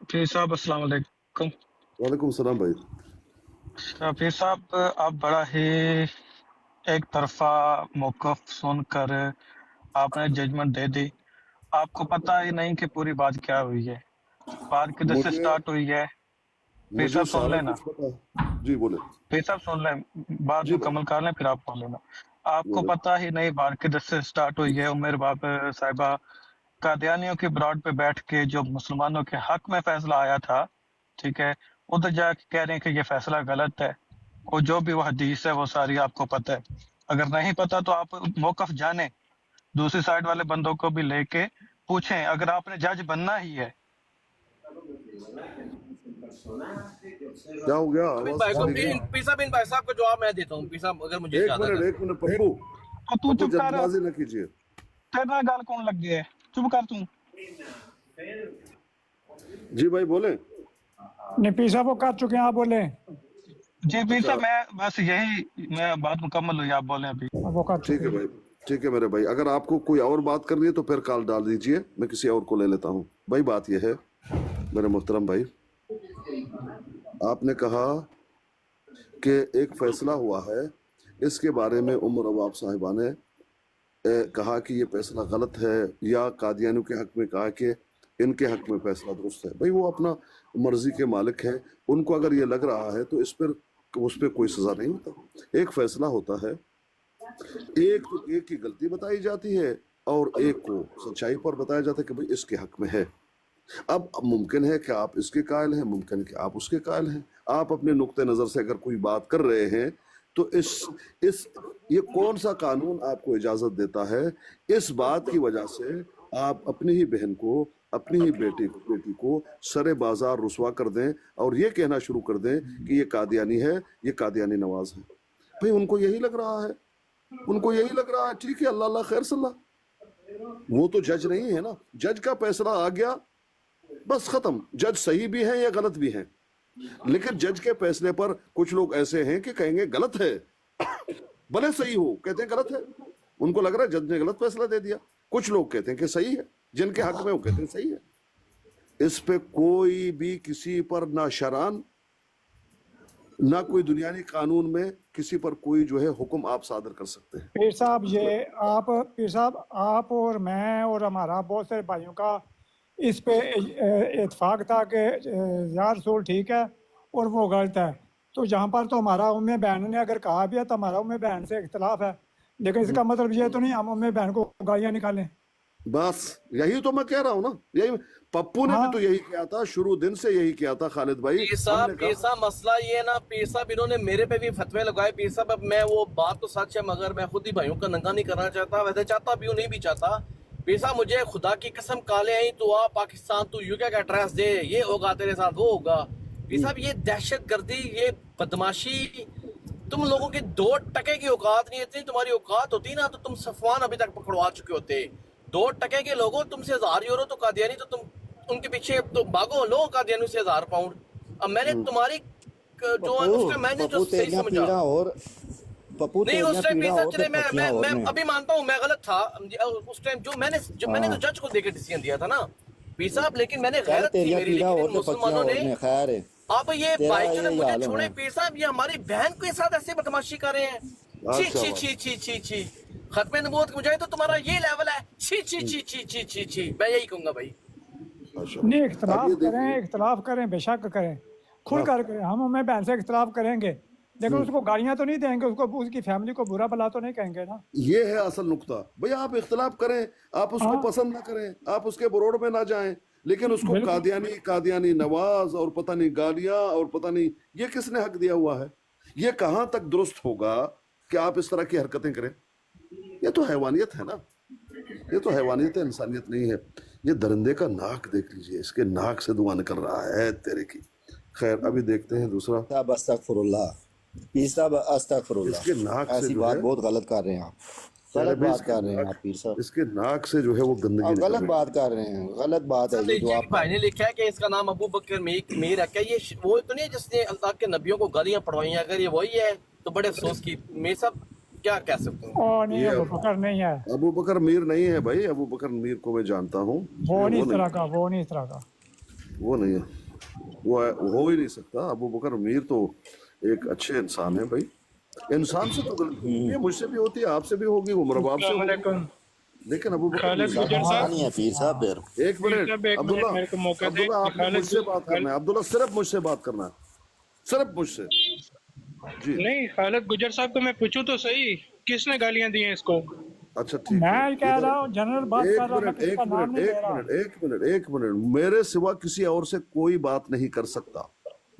पीर साहब अस्सलाम वालेकुम। वालेकुम सलाम भाई। पीर साहब आप बड़ा ही एक तरफा मौक़िफ़ सुनकर आपने जजमेंट दे दी। आपको पता ही नहीं कि पूरी बात क्या हुई है। बात किधर से स्टार्ट हुई है। पीर साहब सुन लेना। जी बोले। पीर साहब सुन लें, बात मुकम्मल कर लें फिर आप बोल लेना। आपको पता ही नहीं बात किधर से स्टार्ट हुई है। उमर बाप साहिबा कादियानियों की ब्रॉड पे बैठ के जो मुसलमानों के हक में फैसला आया था, ठीक है, उधर जाके कह रहे हैं कि ये फैसला गलत है। और जो भी वो हदीस है वो सारी आपको पता है। अगर नहीं पता तो आप मौक़िफ़ जाने, दूसरी साइड वाले बंदों को भी लेके पूछें। अगर आपने जज बनना ही है। क्या हो गया? पीर साहब इन भाई साहब को जवाब मैं देता हूँ। पीर साहब अगर मुझे एक मिनट पप्पू, तो तू चुप कर, जल्दबाजी न कीजिए। तेरा गाल कौन लग गया है? चुप कर तू। जी भाई बोले। नहीं, पीर साहब वो कर चुके हैं, आप बोले। जी पीर साहब मैं बस मैं बात मुकम्मल हुई, आप बोले अभी। वो कर ठीक चुके है हैं। भाई, ठीक है मेरे भाई। अगर आपको कोई और बात करनी है तो फिर कॉल डाल दीजिए, मैं किसी और को ले लेता हूँ। भाई बात यह है मेरे मोहतरम भाई, आपने कहा कि एक फैसला हुआ है, इसके बारे में उमर अवाब साहिबा ने कहा कि ये फैसला गलत है, या कादियानियों के हक में कहा कि इनके हक में फैसला दुरुस्त है। भाई वो अपना मर्जी के मालिक है, उनको अगर ये लग रहा है तो उस पर कोई सजा नहीं होता। एक फैसला होता है, एक की गलती बताई जाती है और एक को सच्चाई पर बताया जाता है कि भाई इसके हक में है। अब मुमकिन है कि आप इसके कायल हैं, मुमकिन है कि आप उसके कायल हैं। आप अपने नुक्ते नज़र से अगर कोई बात कर रहे हैं तो ये कौन सा कानून आपको इजाज़त देता है इस बात की वजह से आप अपनी ही बहन को, अपनी ही बेटी को सरे बाजार रुसवा कर दें और ये कहना शुरू कर दें कि ये कादियानी है, ये कादियानी नवाज है। भाई उनको यही लग रहा है, उनको यही लग रहा है। ठीक है, अल्लाह अल्लाह खैर सल्ला। वो तो जज नहीं है ना, जज का फैसला आ गया, बस खत्म। जज सही भी हैं या गलत भी हैं, लेकिन जज के फैसले पर कुछ लोग ऐसे हैं कि कहेंगे गलत है, भले सही हो, कहते हैं गलत है। उनको लग रहा है जज ने गलत फैसला दे दिया। कुछ लोग कहते हैं कि सही है, जिनके हक में वो कहते हैं सही है। इस पे कोई भी किसी पर ना शरान, ना कोई दुनियावी कानून में किसी पर कोई जो है हुक्म आप सादर कर सकते हैं। पीर साहब पीर साहब आप और मैं और हमारा बहुत सारे भाइयों का इस पे इत्फाक था कि यार रसूल ठीक है और वो गलत है। तो यहाँ पर तो हमारा उम्मे बहन ने अगर कहा भी है तो हमारा उम्मे बहन से इख्तलाफ है, लेकिन इसका मतलब ये तो नहीं हम उम्मे बहन को गालियाँ निकालें। बस यही तो मैं कह रहा हूँ ना, यही पप्पू ने भी तो यही किया था, शुरू दिन से यही किया था खालिद भाई। पीर साहब मसला ये है ना पीर साहब, इन्होंने मेरे पे भी फतवे लगाए पीर साहब। अब मैं वो बात तो सच है मगर मैं खुद ही भाइयों का नंगा नहीं करना चाहता, वैसे चाहता भी हूँ नहीं भी चाहता। पीर साहब मुझे खुदा की कसम काले आई तो आ पाकिस्तान तू यूके का एड्रेस दे, ये होगा तेरे साथ वो होगा। पीर साहब ये दहशत गर्दी, ये बदमाशी, तुम लोगों के 2 टके की औकात नहीं, इतनी तुम्हारी औकात होती ना तो तुम सफवान अभी तक पकड़वा चुके होते। 2 टके के लोगों, तुमसे 1000 यूरो तो कादियानी, तो तुम उनके पीछे तो भागो, लो कादियानी से 1000 पाउंड। अब मैंने तुम्हारी जो है उसका मैंने जो सही तेरियां समझा पीड़ा और पप्पू नहीं, उस तेरियां टाइम पीड़ा पीर साहब और चले, तो पथियां और मैं ने। अभी मानता हूँ मैं गलत था उस टाइम, जो मैंने तो जज को देकर डिसीजन दिया था ना पीर साहब, लेकिन मैंने चल गैरत थी तेरियां मेरी, पीड़ा लेकिन और तो पथियां मुसलमानों और ने ने। खैर है, अब ये तेरा भाई जो ये मुझे हाल छोड़े है। पीर साहब, ये हमारी बहन के साथ ऐसे बदमाशी कर रहे हैं। छी अच्छा छी बात। छी छी छी छी खत्म नबूवत के मुजाहिद तो तुम्हारा ये लेवल है। छी छी छी छी छी छी छी मैं यही कहूंगा भाई। अच्छा नहीं, अब इख्तलाफ ये करें, देखिए, इख्तलाफ करें, बेशक करें, खुल हाँ कर करें। हम हमें बहन से इख्तलाफ करेंगे, लेकिन उसको गालियां तो नहीं देंगे, उसको उसकी फैमिली को बुरा भला तो नहीं कहेंगे ना। ये है असल नुक्ता। भाई आप इख्तलाफ करें, आप उसको हाँ पसंद ना करें, आप उसके बरोड़ में ना जाएं, लेकिन उसको बिल्कुल। कादियानी कादियानी नवाज और पता नहीं गालियां और पता नहीं ये किसने हक दिया हुआ है? ये कहाँ तक दुरुस्त होगा कि आप इस तरह की हरकतें करें? ये तो हैवानियत है ना, ये तो हैवानियत है, इंसानियत नहीं है। ये दरिंदे का नाक देख लीजिए, इसके नाक से धुआं निकल रहा है तेरे की। खैर अभी देखते हैं दूसरा। साहब अस्तगफुरुल्लाह, पीर साहब अस्तगफुरुल्लाह, इसके नाक से ऐसी जो बात है, बहुत गलत कर रहे हैं आप, गलत बात कर रहे हैं आप पीर साहब, इसके नाक से जो है वो गंदगी आप निकल गलत रही है। बात कर रहे हैं, गलत बात है सब ये जो देखिए आप। कि भाई ने लिखा है कि इसका नाम अबू बकर मीर है। क्या ये वो तो नहीं है जिसने अल्लाह के नबियों को गालियां पढ़वाई हैं? अगर ये वही है तो बड़े अफसोस की मैं सब क्या कह सकता हूँ। और नहीं, ये अबू बकर नहीं है, अबू बकर मीर नहीं है भाई, अबू बकर मीर को मैं जानता हूँ, वो ये नहीं वो इस नहीं, तरह का, वो नहीं इस तरह का। वो नहीं है, वो हो ही नहीं सकता। अबू बकर मीर तो एक अच्छे इंसान है भाई। इंसान से तो गलती होती है, मुझसे भी होती है, आपसे भी होगी, उमर बाप से होगी, लेकिन अबू बकर खालिद मीर गुजर साहब, नहीं है पीर साहब फिर। एक मिनट एक मिनट अब्दुल्ला, मेरे को मौका दे। अब्दुल्ला आपने मुझसे बात करना है, अब्दुल्ला सिर्फ मुझसे बात करना है, सिर्फ मुझसे। जी नहीं, खालिद गुजर साहब को मैं पूछूं तो सही, किसने गालियां दी हैं इसको? अच्छा ठीक है, मैं कह रहा हूँ, जनरल बात कर रहा हूँ, मैं एक किसी का नाम मिनट नहीं ले एक रहा। मिनट एक मिनट एक मिनट, मेरे सिवा किसी और से कोई बात नहीं कर सकता।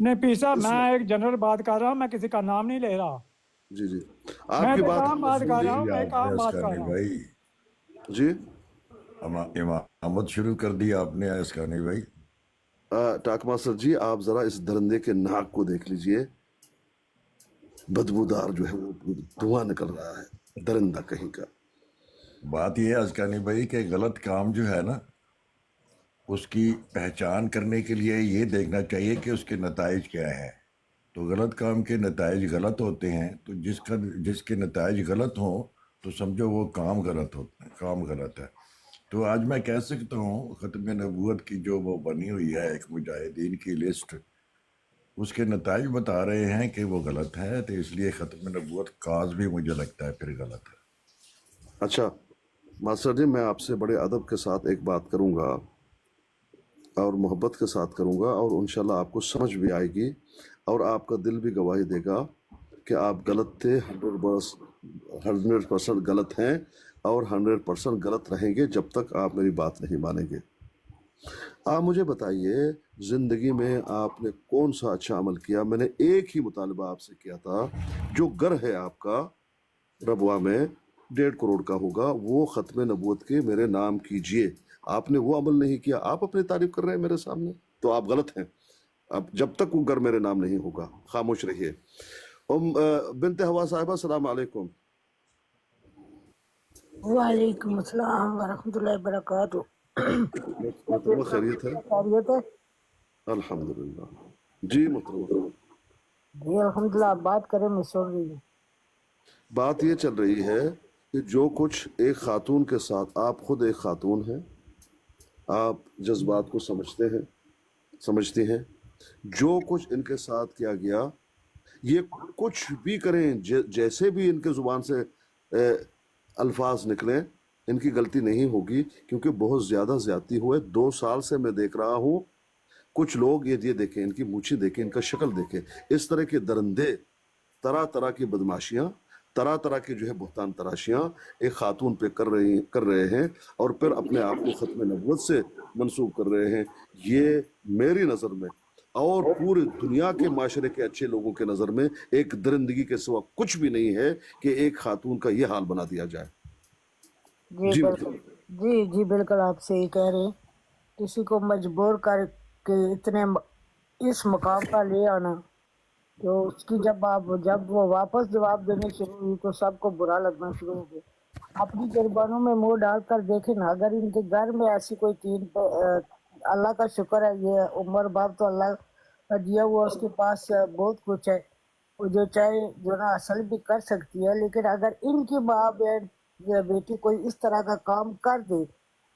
नहीं पीर साहब, मैं एक जनरल बात कर रहा हूँ, मैं किसी का नाम नहीं ले रहा। जी जी मैं आपकी तो बात काम हमने बात सुन कर ली। रहा हूँ, मैं आपने काम बात कर अस्कानी रहा हूँ। भाई, जी इमामत शुरू कर दी आपने अस्कानी भाई। टाक मास्टर जी, आप जरा इस दरिंदे के नाक को देख लीजिए, बदबूदार जो है वो धुआं निकल रहा है, दरिंदा कहीं का। बात यह है अस्कानी भाई कि गलत काम जो है ना, उसकी पहचान करने के लिए ये देखना चाहिए कि उसके नताइज क्या है। तो गलत काम के नताइज गलत होते हैं, तो जिसके नताइज गलत हों तो समझो वो काम गलत होता है, काम गलत है। तो आज मैं कह सकता हूँ ख़त्म नबूवत की जो वो बनी हुई है एक मुजाहिदीन की लिस्ट, उसके नताइज बता रहे हैं कि वो गलत है, तो इसलिए ख़त्म नबूवत काज भी मुझे लगता है फिर गलत है। अच्छा मास्टर जी, मैं आपसे बड़े अदब के साथ एक बात करूंगा और मोहब्बत के साथ करूंगा, और इंशाल्लाह आपको समझ भी आएगी और आपका दिल भी गवाही देगा कि आप गलत थे, 100% गलत हैं और 100% गलत रहेंगे जब तक आप मेरी बात नहीं मानेंगे। आप मुझे बताइए, ज़िंदगी में आपने कौन सा अच्छा अमल किया? मैंने एक ही मुतालबा आपसे किया था, जो घर है आपका रबवा में 1.5 करोड़ का होगा, वो ख़त्म नबूवत के मेरे नाम कीजिए। आपने वो अमल नहीं किया, आप अपनी तारीफ कर रहे हैं मेरे सामने, तो आप गलत हैं। अब जब तक वो घर मेरे नाम नहीं होगा, खामोश रहिए। बिनत हवा साहिबा, अस्सलाम वालेकुम। वालेकुम अस्सलाम वरहमतुल्लाहि वबरकातुहू। मोहतरमा खैरियत है? खैरियत है अल्हम्दुलिल्लाह जी मोहतरमा। जी, अल्हम्दुलिल्लाह। आप बात करें, मैं सुन रही हूँ। बात ये चल रही है कि जो कुछ एक खातून के साथ, आप खुद एक खातून हैं, आप जज्बात को समझती हैं, जो कुछ इनके साथ किया गया, ये कुछ भी करें, जैसे भी इनके ज़ुबान से अल्फाज निकलें, इनकी गलती नहीं होगी, क्योंकि बहुत ज़्यादा ज़्यादती हुए। 2 साल से मैं देख रहा हूँ, कुछ लोग ये देखें, इनकी मूछें देखें, इनका शक्ल देखें, इस तरह के दरिंदे, तरह तरह की बदमाशियाँ, तरह तरह की जो है बुहतान तराशियाँ एक खातून पे कर रहे हैं और फिर अपने आप को ख़त्म नबूवत से मंसूब कर रहे हैं। ये मेरी नज़र में और पूरी दुनिया के माशरे के अच्छे लोगों के नज़र में एक दरिंदगी के सिवा कुछ भी नहीं है कि एक खातून का ये हाल बना दिया जाए। जी जी बिल्कुल, जी जी बिल्कुल आप सही कह रहे हैं। किसी को मजबूर करके इस मुकाम पर ले आना, तो उसकी जब वो वापस जवाब देने शुरू हुई तो सबको बुरा लगना शुरू हो गया। अपनी गिरबानों में मुंह डालकर देखे ना, अगर इनके घर में ऐसी कोई अल्लाह का शुक्र है, ये उम्र भर तो अल्लाह का दिया हुआ, उसके पास बहुत कुछ है, वो जो चाहे जो ना हासिल भी कर सकती है। लेकिन अगर इनकी माँ बहन या बेटी कोई इस तरह का काम कर दे,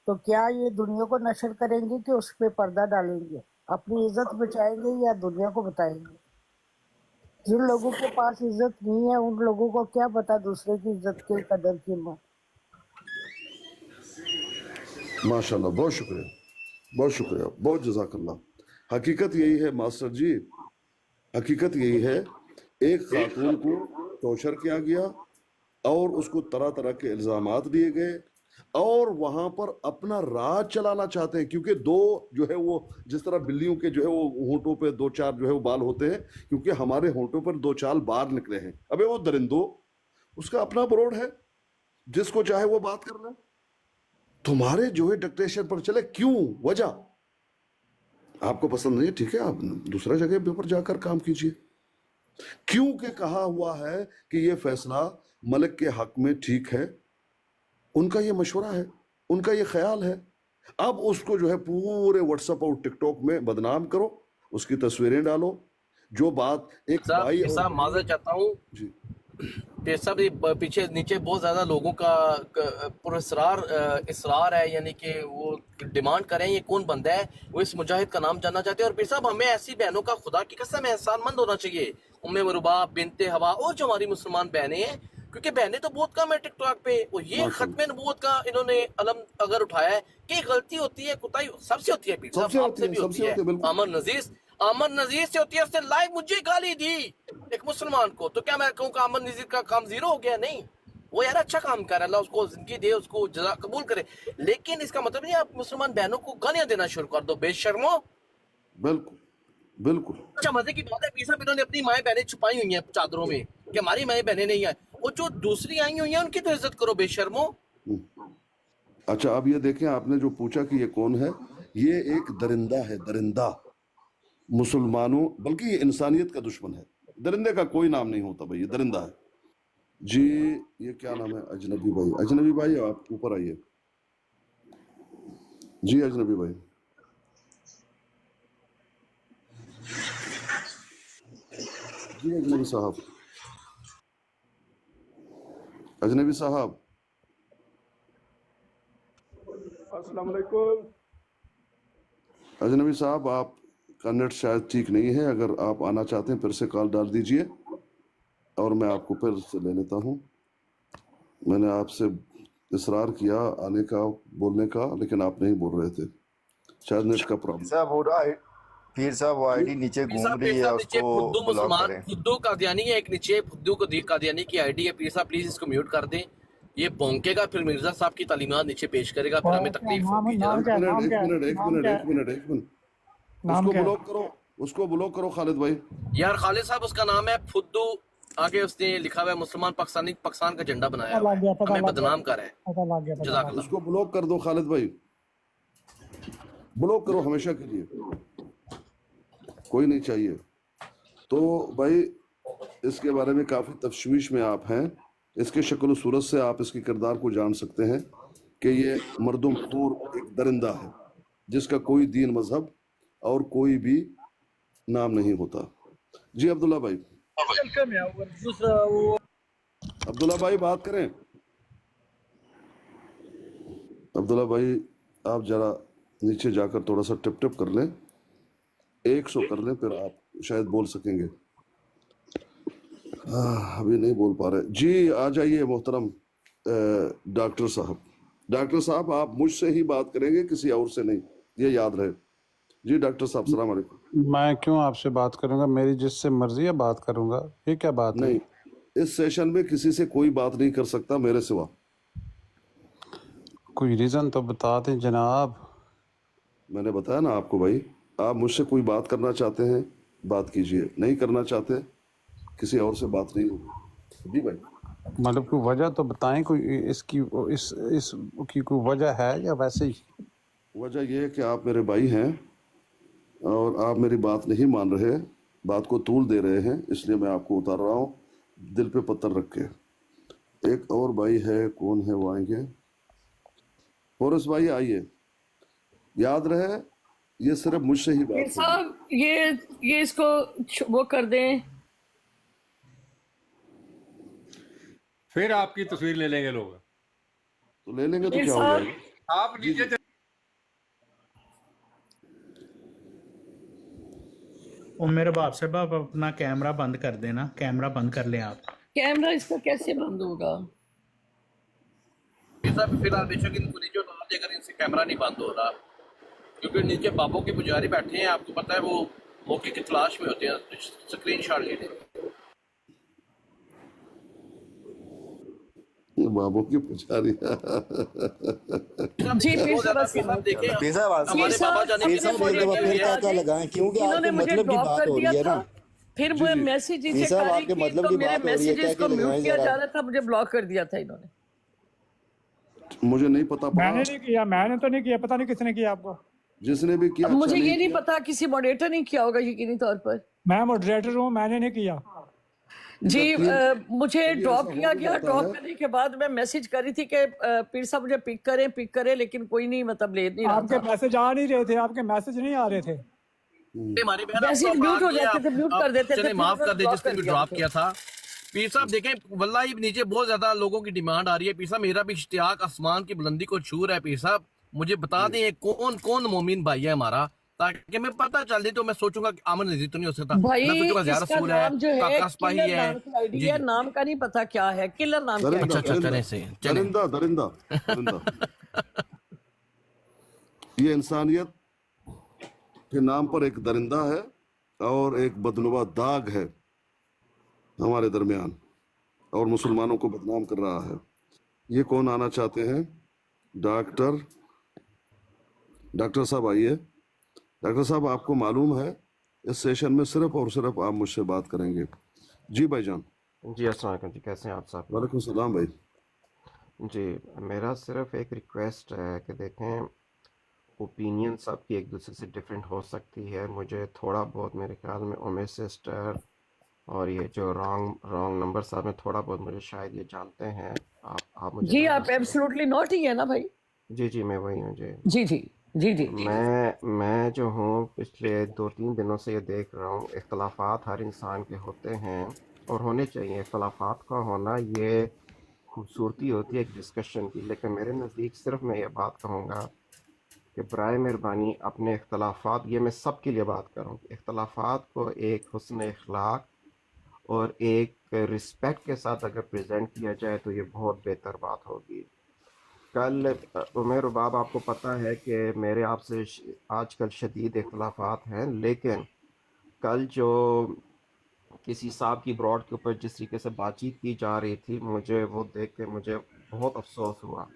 तो क्या ये दुनिया को नशर करेंगे कि उस पे पर्दा डालेंगे? अपनी इज्जत बचाएंगे या दुनिया को बताएंगे? जिन लोगों के पास इज्जत नहीं है, उन लोगों को क्या पता दूसरे की इज्जत की कदर कीमत। माशाल्लाह, बहुत शुक्रिया, बहुत शुक्रिया, बहुत जज़ाकल्लाह। हकीकत यही है मास्टर जी, हकीकत यही है, एक खातून को टॉर्चर किया गया और उसको तरह तरह के इल्ज़ामात दिए गए और वहां पर अपना राज चलाना चाहते हैं, क्योंकि दो जो है वो जिस तरह बिल्लियों के जो है वो होंठों पे दो चार जो है वो बाल होते हैं, क्योंकि हमारे होंठों पर दो चार बाल निकले हैं। अबे वो दरिंदो, उसका अपना ब्रोड है, जिसको चाहे वो बात कर ले, तुम्हारे जो है डिक्टेशन पर चले, क्यों? वजह आपको पसंद नहीं है, ठीक है, आप दूसरा जगह पे ऊपर जाकर काम कीजिए। क्योंकि कहा हुआ है कि ये फैसला मलिक के हक में ठीक है, उनका ये मशवरा है, उनका ये ख्याल है। अब उसको जो है पूरे व्हाट्सएप और टिकटॉक में बदनाम करो, उसकी तस्वीरें डालो, जो बात एक भाई और साहब माजर चाहता हूँ जी साहब, ये पीछे नीचे बहुत ज्यादा लोगों का इसरार है, यानी कि वो डिमांड करें ये कौन बंदा है, वो इस मुजाहिद का नाम जानना चाहते हैं। और पीर साहब हमें ऐसी बहनों का खुदा की कसम एहसानमंद होना चाहिए, उम्मे मरूबा, बिनते हवा और जो हमारी मुसलमान बहनें हैं, क्योंकि बहनें तो बहुत कम है टिकटॉक पे। और ये खत्म नबूवत का इन्होंने अलम अगर उठाया है कि गलती होती है, कुताही सबसे होती है पीर साहब, सबसे होती आपसे है, भी होती सबसे है। होती है, बिल्कुल। अमर नजीर से होती है, उसने लाइव मुझे गाली दी एक मुसलमान को, तो क्या मैं कहूँ कि अमर नजीर का काम जीरो हो गया? नहीं, वो यार अच्छा काम कर रहा है, अल्लाह उसको जिंदगी दे, उसको जज़ा कबूल करे। लेकिन इसका मतलब नहीं आप मुसलमान बहनों को गालियां देना शुरू कर दो, बेशर्मो। बिल्कुल बिल्कुल। अच्छा मजे की बात है पीर साहब, इन्होंने अपनी माएं बहनें छुपाई हुई हैं चादरों में कि हमारी माएं बहनें नहीं है, और जो दूसरी आई हुई हैं उनकी तो इज्जत करो, बेशर्मो। अच्छा, अब ये देखें, आपने जो पूछा कि ये कौन है, ये एक दरिंदा है, दरिंदा, मुसलमानों, बल्कि ये इंसानियत का दुश्मन है। दरिंदे का कोई नाम नहीं होता भाई, ये दरिंदा है जी। ये क्या नाम है? अजनबी भाई, अजनबी भाई आप ऊपर आइए जी। अजनबी भाई, जी अजनबी साहब, अजनबी साहब, अस्सलाम वालेकुम। अजनबी साहब, आपका नेट शायद ठीक नहीं है, अगर आप आना चाहते हैं फिर से कॉल डाल दीजिए और मैं आपको फिर से ले लेता हूँ। मैंने आपसे इसरार किया आने का, बोलने का, लेकिन आप नहीं बोल रहे थे, शायद नेट का प्रॉब्लम। साहब वो पीर साहब वो आईडी नीचे पीर घूम साहब रही है, नीचे उसको फुद्दू ब्लॉक मुसलमान, करें। फुद्दू कादियानी है एक, नीचे फुद्दू कादियानी की आईडी है। पीर साहब प्लीज इसको म्यूट कर दें, ये भौंकेगा, फिर मिर्जा साहब की तालीमात नीचे पेश करेगा, फिर हमें तकलीफ होगी। नाम क्या है? नाम क्या है? एक नाम क्या है? मिनट, नाम उसको क्या है? ब्लॉक करो, उसको ब्लॉक करो खालिद भाई। यार खालिद साहब उसका नाम है फुद्दू, आगे उसने लिखा हुआ है मुसलमान पाकिस्तानी, पाकिस्तान का झंडा बनाया हुआ है, हमें बदनाम कर रहा है। पता लग गया, पता लग गया। जज़ाकल्लाह। उसको ब्लॉक कर दो खालिद भाई, ब्लॉक करो हमेशा के लिए, कोई नहीं चाहिए। तो भाई इसके बारे में काफ़ी तशवीश में आप हैं, इसके शक्ल सूरत से आप इसके किरदार को जान सकते हैं कि ये मर्दुम खोर एक दरिंदा है, जिसका कोई दीन मजहब और कोई भी नाम नहीं होता। जी अब्दुल्ला भाई, अब्दुल्ला भाई बात करें। अब्दुल्ला भाई आप जरा नीचे जाकर थोड़ा सा टिप टिप कर लें, 100 कर लें, फिर आप शायद बोल सकेंगे। अभी नहीं बोल पा रहे जी। आ जाइए मोहतरम डॉक्टर साहब। डॉक्टर साहब आप मुझसे ही बात करेंगे, किसी और से नहीं, ये याद रहे। जी डॉक्टर साहब सलाम अलैकुम। मैं क्यों आपसे बात करूंगा? मेरी जिससे मर्जी है बात करूंगा, ये क्या बात है? नहीं, इस सेशन में किसी से कोई बात नहीं कर सकता मेरे सिवा। कोई रीजन तो बता दें जनाब। मैंने बताया ना आपको भाई, आप मुझसे कोई बात करना चाहते हैं बात कीजिए, नहीं करना चाहते किसी और से बात नहीं होगी। जी भाई मतलब कोई वजह तो बताएं, कोई इसकी की कोई वजह है या वैसे ही? वजह यह है कि आप मेरे भाई हैं और आप मेरी बात नहीं मान रहे, बात को तूल दे रहे हैं, इसलिए मैं आपको उतार रहा हूँ दिल पे पत्थर रख के। एक और भाई है, कौन है वो आएंगे? फोरस भाई आइए, याद रहे ये सिर्फ मुझसे ही पीर बात होगी। साहब ये इसको वो कर दें। फिर आपकी तस्वीर ले लेंगे लोग। तो ले लेंगे तो पीर क्या हो साहब जाएगा? आप नीचे मेरे बाप से बाप अपना कैमरा बंद कर देना, कैमरा बंद कर लें आप। कैमरा इसका कैसे बंद होगा? साहब फिलहाल बेशक इनको नीचे उतार दे, अगर इनसे कैमरा नहीं बंद हो रहा, क्योंकि नीचे बाबों के पुजारी बैठे हैं, आपको पता है वो मौके की तलाश में होते हैं, स्क्रीन शॉट ले लें। बाबों की पुजारी। जी पीर साहब देखें पीर साहब हमारे बाबा जाने पीर साहब एक दफा फिर टाका लगाएं, क्योंकि इन्होंने आपके मुझे मतलब की ड्रॉप बात कर हो रही दिया है था, ना। फिर वो मैसेज पीर नीचे साहब करी आपके की मतलब तो की मेरे बात हो रही है, मैसेजेस क्या को क्या म्यूट लगाएं किया जरा। जा रहा था, मुझे ब्लॉक कर दिया था इन्होंने। मुझे नहीं पता पड़ा, मैंने नहीं किया, मैंने तो नहीं किया, पता नहीं किसने किया आपको। जिसने भी किया अब मुझे अच्छा ये नहीं किया। पता, किसी मॉडरेटर नहीं किया होगा यकीनी तौर पर। मैं मॉडरेटर हूँ, मैंने नहीं किया। जी मुझे कभी ड्रॉप ऐसा किया हो भी गया, जाता ड्रॉप है। करने के बाद मैं मैसेज कर रही थी कि पीर साहब मुझे पिक करें, लेकिन कोई नहीं मतलब ले नहीं रहा आपके था। मैसेज आ नहीं रहे थे, आपके मैसेज नहीं आ रहे थे। हमारी बहन मैसेज आपको म्यूट हो मार जाते थे, म्यूट कर देते थे, चले फिर माफ कर दे ब्लॉक जिसने कर भी दिया ड्रॉप मुझे। किया था। पीर साहब देखें वल्लाही नीचे बहुत ज्यादा लोगों की डिमांड आ रही है। पीर साहब मेरा भी इश्तियाक आसमान की बुलंदी को छू रहा है। पीर साहब मुझे बता दें कौन कौन मोमिन भाई है हमारा, ताकि मैं पता चल जाए, तो मैं सोचूंगा कि आमन नजीर तो नहीं हो सकता, भाई मैं सोचूंगा ज़िया इसका रसूल है, नाम जो है काका सिपाही किलर है। नाम की आईडी जी है, जी नाम का नहीं पता क्या है, किलर नाम की दरिंदा, आईडी। अच्छा दरिंदा, चलें से चलें। दरिंदा, दरिंदा, दरिंदा। ये इंसानियत के नाम पर एक दरिंदा है और एक बदनुमा दाग है हमारे दरमियान, और मुसलमानों को बदनाम कर रहा है। ये कौन आना चाहते हैं? डॉक्टर साहब आइए। डॉक्टर साहब आपको मालूम है इस सेशन में सिर्फ और सिर्फ आप मुझसे बात करेंगे। जी भाईजान। जी अस्सलाम वालेकुम जी, कैसे हैं आप साहब? वालेकुम सलाम भाई। जी मेरा सिर्फ एक रिक्वेस्ट है कि देखें ओपिनियन सबकी एक दूसरे से डिफरेंट हो सकती है। मुझे थोड़ा बहुत मेरे ख्याल में उमेर सिस्टर और ये जो रॉन्ग नंबर साहब में थोड़ा बहुत मुझे शायद ये जानते हैं। आप मुझे जी ना आप एब्सोल्युटली नॉट ही है ना भाई? जी मैं वही हूँ जी। जी जी जी जी मैं जो हूँ पिछले 2-3 दिनों से ये देख रहा हूँ, इख्तलाफात हर इंसान के होते हैं और होने चाहिए। इख्तलाफात का होना ये खूबसूरती होती है एक डिस्कशन की, लेकिन मेरे नज़दीक सिर्फ मैं ये बात कहूँगा कि बराए मेहरबानी अपने इख्तलाफात, ये मैं सब के लिए बात कर रहा हूँ, इख्तलाफात को एक हुस्न अखलाक और एक रिस्पेक्ट के साथ अगर प्रेजेंट किया जाए तो ये बहुत बेहतर बात होगी। कल उमेर बाब आपको पता है कि मेरे आपसे आजकल शदीद इख्तलाफात हैं, लेकिन कल जो किसी साहब की ब्रॉड के ऊपर जिस तरीके से बातचीत की जा रही थी, मुझे वो देख के मुझे बहुत अफसोस हुआ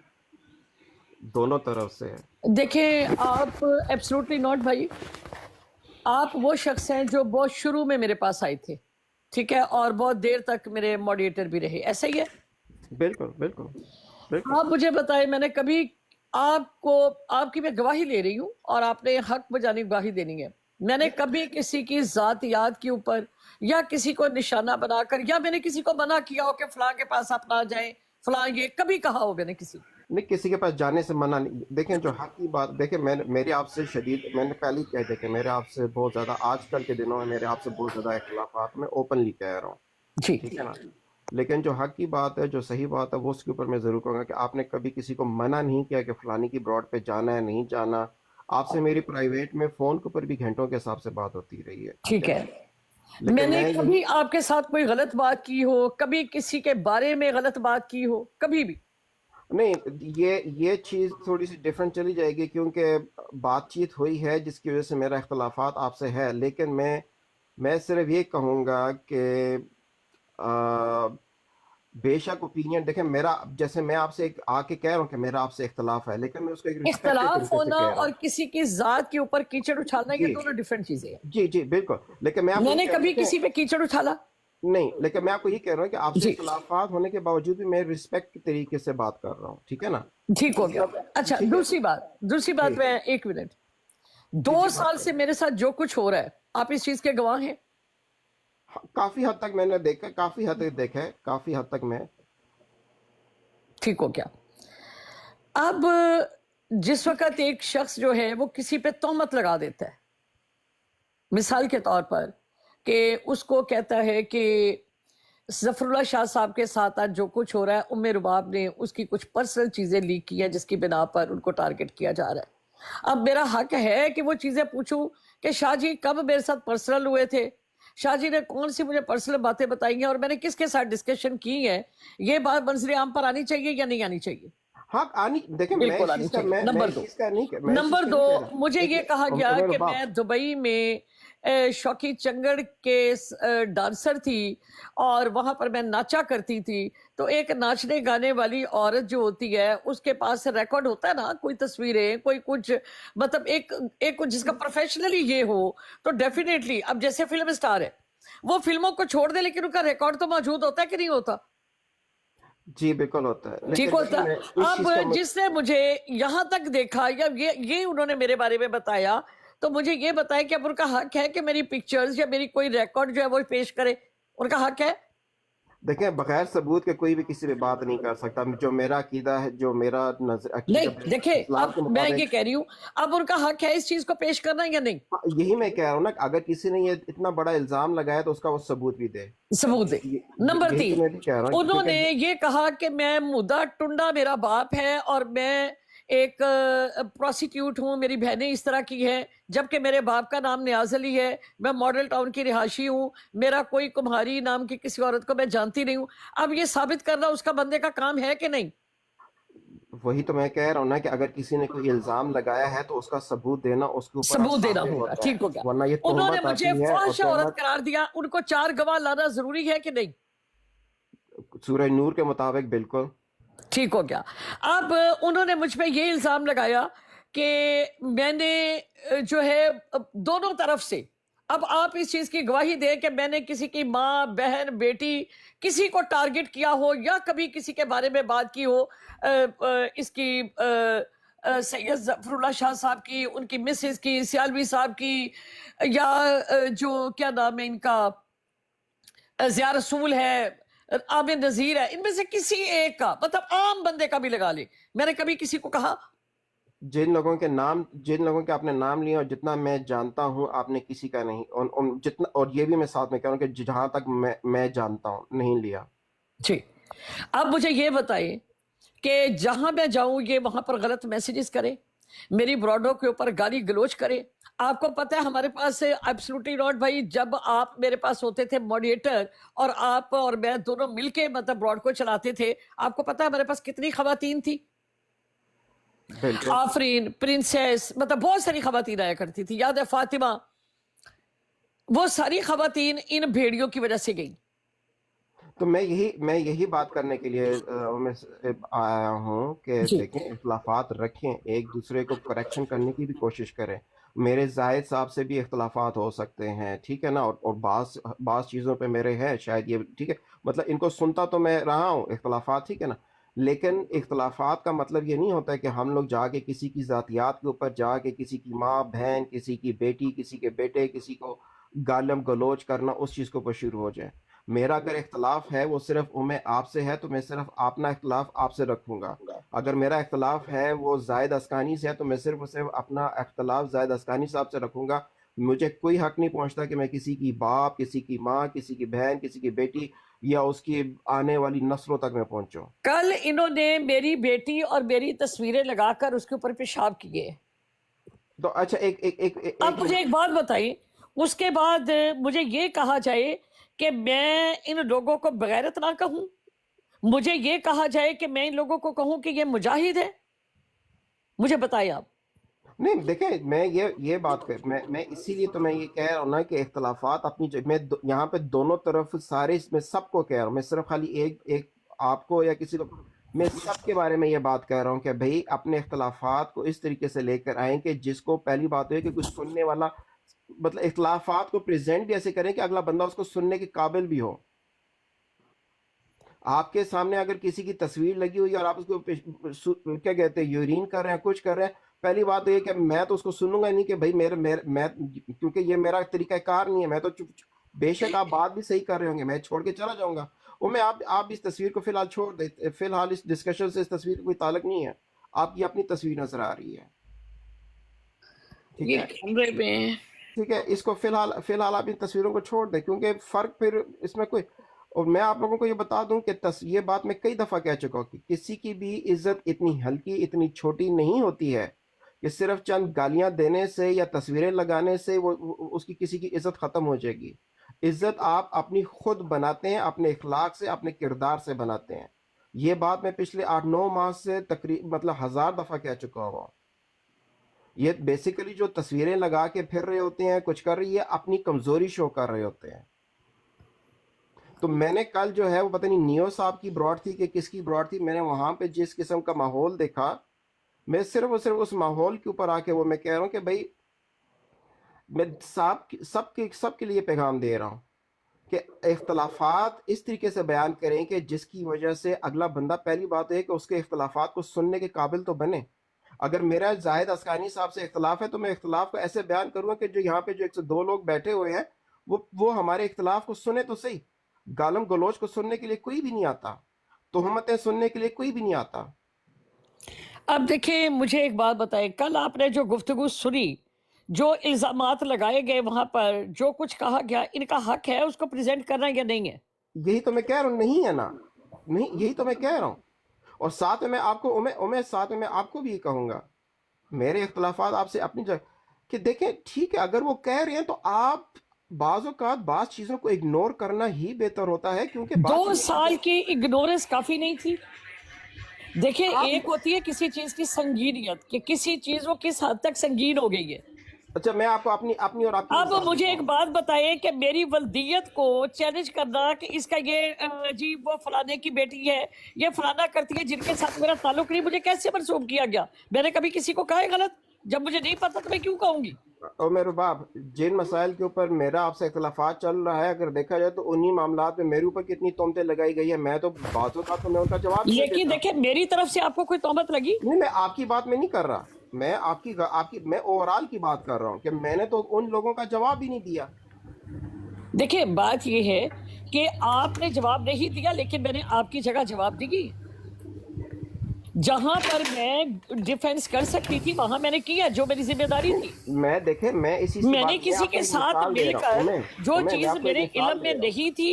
दोनों तरफ से। देखें आप एब्सोल्युटली नॉट भाई, आप वो शख्स हैं जो बहुत शुरू में मेरे पास आए थे, ठीक है, और बहुत देर तक मेरे मॉडरेटर भी रहे, ऐसा ही है? बिल्कुल बिल्कुल बिल्कुल। आप मुझे बताएं, मैंने कभी आपकी मैं गवाही ले रही हूँ और आपने हक बजानी गवाही देनी है, मैंने कभी किसी की जातियात के ऊपर या किसी को निशाना बनाकर या मैंने किसी को मना किया हो कि फलां के पास आप ना जाएं, फलां ये कभी कहा हो मैंने किसी नहीं, किसी के पास जाने से मना नहीं। देखें जो हक की बात, देखें मेरे आपसे शदीद, मैंने पहले ही कह दिया कि मेरे आपसे बहुत ज़्यादा आजकल के दिनों में मेरे आपसे बहुत ज़्यादा इख्तलाफात मैं ओपनली कह रहा हूँ, ठीक है ना। लेकिन जो हक की बात है, जो सही बात है, वो उसके ऊपर मैं ज़रूर कहूँगा कि आपने कभी किसी को मना नहीं किया कि फ़लानी की ब्रॉड पे जाना है नहीं जाना। आपसे मेरी प्राइवेट में फ़ोन के ऊपर भी घंटों के हिसाब से बात होती रही है, ठीक है। मैंने कभी आपके साथ कोई गलत बात की हो, कभी किसी के बारे में गलत बात की हो, कभी भी नहीं। ये चीज़ थोड़ी सी डिफरेंट चली जाएगी क्योंकि बातचीत हुई है जिसकी वजह से मेरा इख्तलाफात आपसे है। लेकिन मैं सिर्फ ये कहूँगा कि बेशक ओपिनियन देखें मेरा, जैसे मैं आपसे आके कह रहा हूँ कि मेरा आपसे इख्तलाफ है, लेकिन मैं उसको एक इख्तलाफ होना और किसी की जात के ऊपर कीचड़ उछालना, ये दोनों डिफरेंट चीजें हैं। जी बिल्कुल। लेकिन मैंने कभी किसी पे कीचड़ उछाला? नहीं, लेकिन मैं आपको ये कह रहा हूँ कि आपसे जी इख्तिलाफात होने के बावजूद भी मैं रिस्पेक्ट के तरीके से बात कर रहा हूँ, ठीक है ना? ठीक हो गया। मतलब अच्छा, ठीक है दूसरी बात जी मैं 1 मिनट, जी 2 जी साल बात से करें। मेरे साथ जो कुछ हो रहा है आप इस चीज के गवाह हैं। काफी हद तक मैंने देखा, काफी हद तक देखा है, काफी हद तक मैं ठीक हो गया। अब जिस वक्त एक शख्स जो है वो किसी पे तोहमत लगा देता है, मिसाल के तौर पर कि उसको कहता है कि जफरुल्लाह शाह साहब के साथ आज जो कुछ हो रहा है, उम्मे रुबाब ने उसकी कुछ पर्सनल चीजें लीक की हैं जिसकी बिना पर उनको टारगेट किया जा रहा है। अब मेरा हक है कि वो चीजें पूछूं कि शाह जी कब मेरे साथ पर्सनल हुए थे, शाह जी ने कौन सी मुझे पर्सनल बातें बताई हैं और मैंने किसके साथ डिस्कशन की है। ये बात मंजर आम पर आनी चाहिए या नहीं आनी चाहिए? हाँ आनी, देखिए मैं बिल्कुल इस आनी चीज का चाहिए। मैं नंबर इस दो चीज का नहीं मैं इस चीज नंबर का दो नहीं कह रहा। मुझे ये देखिए कहा गया उमर कि बाप मैं दुबई में शौकी चंगड़ के डांसर थी और वहां पर मैं नाचा करती थी। तो एक नाचने गाने वाली औरत जो होती है उसके पास रिकॉर्ड होता है ना, कोई तस्वीरें, कोई कुछ, मतलब एक जिसका प्रोफेशनली ये हो तो डेफिनेटली, अब जैसे फिल्म स्टार है वो फिल्मों को छोड़ दे लेकिन उनका रिकॉर्ड तो मौजूद होता है कि नहीं होता? जी बिल्कुल होता है, ठीक लेकिन देखिए होता। मैं इस चीज का अब जिसने मुझे यहाँ तक देखा या ये उन्होंने मेरे बारे में बताया, तो मुझे ये बताया कि अब उनका हक है कि मेरी पिक्चर्स या मेरी कोई रिकॉर्ड जो है वो पेश करे, उनका हक है। देखिए बगैर सबूत के कोई भी किसी पे बात नहीं कर सकता। जो मेरा अकीदा है, जो मेरा अकीदा नहीं देखिए, इस्लाम अब के मैं ये मुताबिक, कह रही हूँ, अब उनका हक है इस चीज को पेश करना या नहीं? हाँ, यही मैं कह रहा हूँ ना, अगर किसी ने ये इतना बड़ा इल्जाम लगाया तो उसका वो सबूत भी दे। सबूत दे। नंबर यही तो 3, मैं भी कह रहा हूँ, उन्होंने क्योंकि ये कहा कि मैं मुद्दा टुंडा मेरा बाप है और मैं एक प्रोस्टिट्यूट हूँ, मेरी बहनें इस तरह की हैं, जबकि मेरे बाप का नाम नियाज अली है, मैं मॉडल टाउन की रिहायशी हूँ, मेरा कोई कुम्हारी नाम की किसी औरत को मैं जानती नहीं हूँ। अब ये साबित करना उसका बंदे का काम है कि नहीं? वही तो मैं कह रहा हूँ ना कि अगर किसी ने कोई इल्जाम लगाया है तो उसका सबूत देना उसके ऊपर सबूत देना आसान होगा। होता है, ठीक हो गया। वरना ये उन्होंने तोहमत मुझे आती है। और फाहिश औरत तोहमत करार दिया, उनको 4 गवाह लाना जरूरी है कि नहीं? सूरह नूर के मुताबिक बिल्कुल ठीक हो गया। अब उन्होंने मुझ पे ये इल्जाम लगाया कि मैंने जो है दोनों तरफ से, अब आप इस चीज की गवाही दें कि मैंने किसी की माँ, बहन, बेटी, किसी को टारगेट किया हो या कभी किसी के बारे में बात की हो, इसकी सैयद जफरुल्लाह शाह साहब की, उनकी मिसेस की, सियालवी साहब की, या जो क्या नाम है इनका, ज़िया रसूल है, आमिर नजीर है, इनमें से किसी एक का, मतलब आम बंदे का भी लगा ले, मैंने कभी किसी को कहा? जिन लोगों के आपने नाम लिए और जितना मैं जानता हूँ आपने किसी का नहीं, उन जितना, और ये भी मैं साथ में कह रहा हूँ कि जहां तक मैं जानता हूँ नहीं लिया। जी। अब मुझे ये बताइए कि जहां मैं जाऊं ये वहां पर गलत मैसेजेस करे, मेरी ब्रॉडों के ऊपर गाली गलोच करे। आपको पता है हमारे पास एब्सोल्युटली नॉट भाई, जब आप मेरे पास होते थे मॉडरेटर और आप और मैं दोनों मिलके मतलब ब्रॉड को चलाते थे, आपको पता है हमारे पास कितनी खवातीन थी? आफरीन, प्रिंसेस, मतलब बहुत सारी खवातीन आया करती थी, याद है फातिमा, वो सारी खवातीन इन भेड़ियों की वजह से गई। तो मैं यही बात करने के लिए मैं आया हूँ कि जी। देखें, इख्तलाफात रखें, एक दूसरे को करेक्शन करने की भी कोशिश करें। मेरे जाहिद साहब से भी इख्तलाफात हो सकते हैं, ठीक है ना, और बास चीज़ों पे मेरे हैं शायद, ये ठीक है, मतलब इनको सुनता तो मैं रहा हूँ इख्तलाफात, ठीक है ना, लेकिन इख्तलाफात का मतलब ये नहीं होता है कि हम लोग जाके किसी की ज़ातियात के ऊपर जाके किसी की माँ बहन, किसी की बेटी, किसी के बेटे, किसी को गालम गलोच करना, उस चीज़ के ऊपर शुरू हो जाए। मेरा अगर इख्तलाफ है वो सिर्फ मैं आपसे है तो मैं सिर्फ अपना इख्तलाफ आपसे रखूंगा। अगर मेरा इख्तलाफ है वो जायद अस्कानी से है तो मैं सिर्फ अपना इख्तलाफ जायद अस्कानी साहब से रखूंगा। मुझे कोई हक नहीं पहुंचता कि मैं किसी की बाप, किसी की माँ, किसी की बहन, किसी की बेटी या उसकी आने वाली नस्लों तक मैं पहुंचूं। कल इन्होंने मेरी बेटी और मेरी तस्वीरें लगाकर उसके ऊपर पेशाब किए। तो अच्छा अब मुझे एक बात बताइए, उसके बाद मुझे ये कहा जाए कि मैं इन लोगों को बगैरत ना कहूं, मुझे ये कहा जाए कि मैं इन लोगों को कहूं कि ये मुजाहिद है? मुझे बताइए आप। नहीं देखें, मैं ये बात कर, मैं इसीलिए तो मैं ये कह रहा हूँ ना कि इख्तलाफात अपनी मैं यहाँ पे दोनों तरफ सारे, मैं सबको कह रहा हूँ, मैं सिर्फ खाली एक आपको या किसी को, मैं सबके बारे में ये बात कह रहा हूँ कि भाई अपने इख्तलाफात को इस तरीके से लेकर आए कि जिसको, पहली बात है कि कुछ सुनने वाला, मतलब इख्तलाफात को प्रेजेंट ऐसे करें कि अगला बंदा उसको सुनने के काबिल भी हो। آپ کے سامنے اگر کسی کی تصویر لگی ہوئی اور آپ اس کو کیا کہتے ہیں یورین کر رہے ہیں کچھ کر رہے ہیں، پہلی بات تو یہ کہ میں تو اس کو سنوں گا نہیں کہ بھائی میں کیونکہ یہ میرا طریقہ کار نہیں ہے، میں تو بے شک آپ بات بھی صحیح کر رہے ہوں گے، میں چھوڑ کے چلا جاؤں گا، اور میں آپ اس تصویر کو فی الحال چھوڑ دیں، فی الحال اس ڈسکشن سے اس تصویر کا کوئی تعلق نہیں ہے، آپ کی اپنی تصویر نظر آ رہی ہے، ٹھیک یہ ہے کیمرے میں ٹھیک ہے، اس کو فی الحال آپ ان تصویروں کو چھوڑ دیں، کیونکہ فرق پھر اس میں کوئی، اور میں آپ لوگوں کو یہ بتا دوں کہ یہ بات میں کئی دفعہ کہہ چکا ہوں کہ کسی کی بھی عزت اتنی ہلکی اتنی چھوٹی نہیں ہوتی ہے کہ صرف چند گالیاں دینے سے یا تصویریں لگانے سے اس کی کسی کی عزت ختم ہو جائے گی۔ عزت آپ اپنی خود بناتے ہیں، اپنے اخلاق سے، اپنے کردار سے بناتے ہیں۔ یہ بات میں پچھلے 8-9 ماہ سے مطلب 1000 دفعہ کہہ چکا ہوں۔ یہ بیسیکلی جو تصویریں لگا کے پھر رہے ہوتے ہیں کچھ کر رہی ہے، اپنی کمزوری شو کر رہے ہوتے ہیں۔ تو میں نے کل جو ہے وہ پتہ نہیں نیو صاحب کی براڈ تھی کہ کس کی براڈ تھی، میں نے وہاں پہ جس قسم کا ماحول دیکھا، میں صرف اور صرف اس ماحول کے اوپر آ کے وہ میں کہہ رہا ہوں کہ بھائی میں سب کے لیے پیغام دے رہا ہوں کہ اختلافات اس طریقے سے بیان کریں کہ جس کی وجہ سے اگلا بندہ، پہلی بات ہے کہ اس کے اختلافات کو سننے کے قابل تو بنے۔ اگر میرا زاہد اسکانی صاحب سے اختلاف ہے تو میں اختلاف کو ایسے بیان کروں گا کہ جو یہاں پہ جو 102 لوگ بیٹھے ہوئے ہیں وہ ہمارے اختلاف کو سنے تو صحیح۔ گالم گلوچ کو سننے کے لیے کوئی بھی نہیں آتا، تہمتیں سننے کے لیے کوئی بھی نہیں آتا۔ اب دیکھیں مجھے ایک بات بتائیں، کل آپ نے جو گفتگو سنی، جو الزامات لگائے گئے وہاں پر، جو کچھ کہا گیا، ان کا حق ہے اس کو پریزنٹ کرنا یا نہیں ہے؟ یہی تو میں کہہ رہا ہوں، نہیں ہے نا، نہیں، یہی تو میں کہہ رہا ہوں۔ اور ساتھ میں آپ کو ساتھ میں آپ کو بھی یہ کہوں گا، میرے اختلافات آپ سے اپنی جگہ کہ دیکھیں ٹھیک ہے، اگر وہ کہہ رہے ہیں تو آپ بعض اوقات بعض چیزوں کو اگنور کرنا ہی بہتر ہوتا ہے، کیونکہ 2 سال کی اگنورنس کافی نہیں تھی؟ دیکھیں ایک ہوتی ہے کسی چیز کی سنگینیت، کہ کسی چیز وہ کس حد تک سنگین ہو گئی ہے۔ اچھا میں آپ کو اپنی اور آپ کی اب مجھے ایک بات بتائیں کہ میری ولدیت کو چیلنج کرنا کہ اس کا یہ جی وہ فلانے کی بیٹی ہے، یہ فلانا کرتی ہے، جن کے ساتھ میرا تعلق نہیں، مجھے کیسے منسوب کیا گیا؟ میں نے کبھی کسی کو کہا ہے غلط؟ جب مجھے نہیں پتا تو میں کیوں کہوں گی؟ اور میرے باپ، جن مسائل کے اوپر میرا آپ سے اختلافات چل رہا ہے، اگر دیکھا جائے تو انہی معاملات میں میرے اوپر کتنی تہمتیں لگائی گئی ہے، میں تو باتوں کا تو میں ان کا جواب نہیں لیکن دیتا۔ دیکھیں میری طرف سے آپ کو کوئی تہمت لگی؟ نہیں، میں آپ کی بات میں نہیں کر رہا، میں میں اوورال کی بات کر رہا ہوں کہ میں نے تو ان لوگوں کا جواب ہی نہیں دیا۔ دیکھیں بات یہ ہے کہ آپ نے جواب نہیں دیا، لیکن میں نے آپ کی جگہ جواب دی۔ جہاں پر میں ڈیفینس کر سکتی تھی وہاں میں نے کیا، جو میری ذمہ داری تھی۔ میں دیکھیں میں میں نے کسی کے ساتھ مل کر جو چیز میرے علم میں نہیں تھی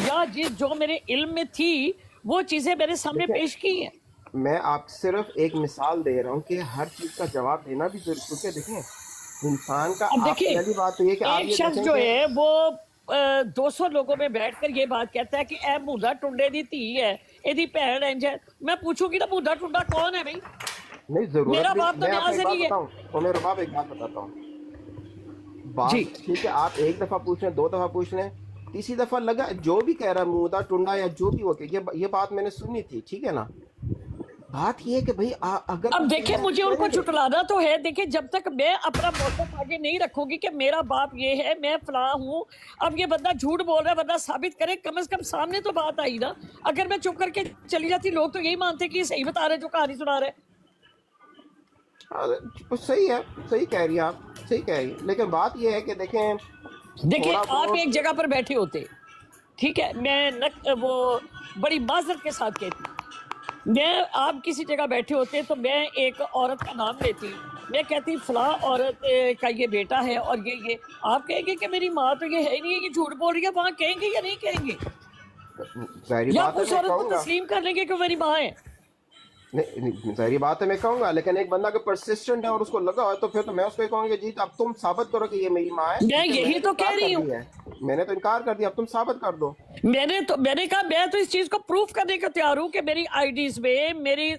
یا جو میرے علم میں تھی وہ چیزیں میرے سامنے پیش کی ہیں۔ میں آپ صرف ایک مثال دے رہا ہوں کہ ہر چیز کا جواب دینا بھی ضروری، کیونکہ دیکھیں انسان کا، اب دیکھیں پہلی بات تو یہ کہ آپ ایک یہ شخص دیکھیں جو کہ ہے وہ 200 لوگوں میں بیٹھ کر یہ بات کہتا ہے کہ اے مودہ ٹنڈے دی تھی ہے، ایدی بھیڑ انج ہے۔ میں پوچھوں گی نا مودہ ٹنڈا کون ہے بھائی؟ نہیں ضرورت میرا بھی، باپ تو میں آپ کو ایک نیاز بات نہیں ہے۔ بتاؤں، اور میرے باپ ایک بات بتاتا ہوں، بات جی ٹھیک ہے آپ ایک دفعہ پوچھ لیں، 2 دفعہ پوچھ لیں، تیسری دفعہ لگا جو بھی کہہ رہا ہے مودا ٹنڈا یا جو بھی وہ کہ یہ بات میں نے سنی تھی، ٹھیک ہے نا؟ بات یہ ہے کہ بھئی اگر اب دیکھیں مجھے ان کو جھٹلانا تو ہے، دیکھیں جب تک میں اپنا موقف آگے نہیں رکھوں گی کہ میرا باپ یہ ہے، میں فلاں ہوں، اب یہ بندہ جھوٹ بول رہا ہے، بندہ ثابت کرے، کم از کم سامنے تو بات آئی نا۔ اگر میں چپ کر کے چلی جاتی لوگ تو یہی مانتے کہ یہ صحیح بتا رہے جو کہانی سنا رہے۔ صحیح ہے، صحیح کہہ رہی ہیں آپ، صحیح کہہ رہی ہیں، لیکن بات یہ ہے کہ دیکھیں آپ ایک جگہ پر بیٹھے ہوتے، ٹھیک ہے، میں وہ بڑی معذرت کے ساتھ کہتی، آپ کسی جگہ بیٹھے ہوتے تو میں ایک عورت کا نام لیتی، میں کہتی فلاں عورت کا یہ بیٹا ہے اور یہ آپ کہیں گے کہ میری ماں تو یہ ہے نہیں ہے، یہ جھوٹ بول رہی ہے، وہاں کہیں گے یا نہیں کہیں گے؟ ظاہری یا بات ہے اس میں عورت کو کہوں گا، تسلیم کر لیں گے کہ میری ماں ہے؟ نہیں ظاہری بات ہے میں کہوں گا، لیکن ایک بندہ اگر پرسسٹنٹ ہے اور اس کو لگا ہوا ہے تو پھر تو میں اس کو کہوں گا جی اب تم ثابت کرو کہ یہ میری ماں ہے۔ میں یہی تو کہہ رہی ہوں، میں نے تو انکار کر دیا، اب تم ثابت کر دو۔ میں نے کہا میں تو اس چیز کو پروف کرنے کا تیار ہوں کہ میری آئی ڈیز میں میری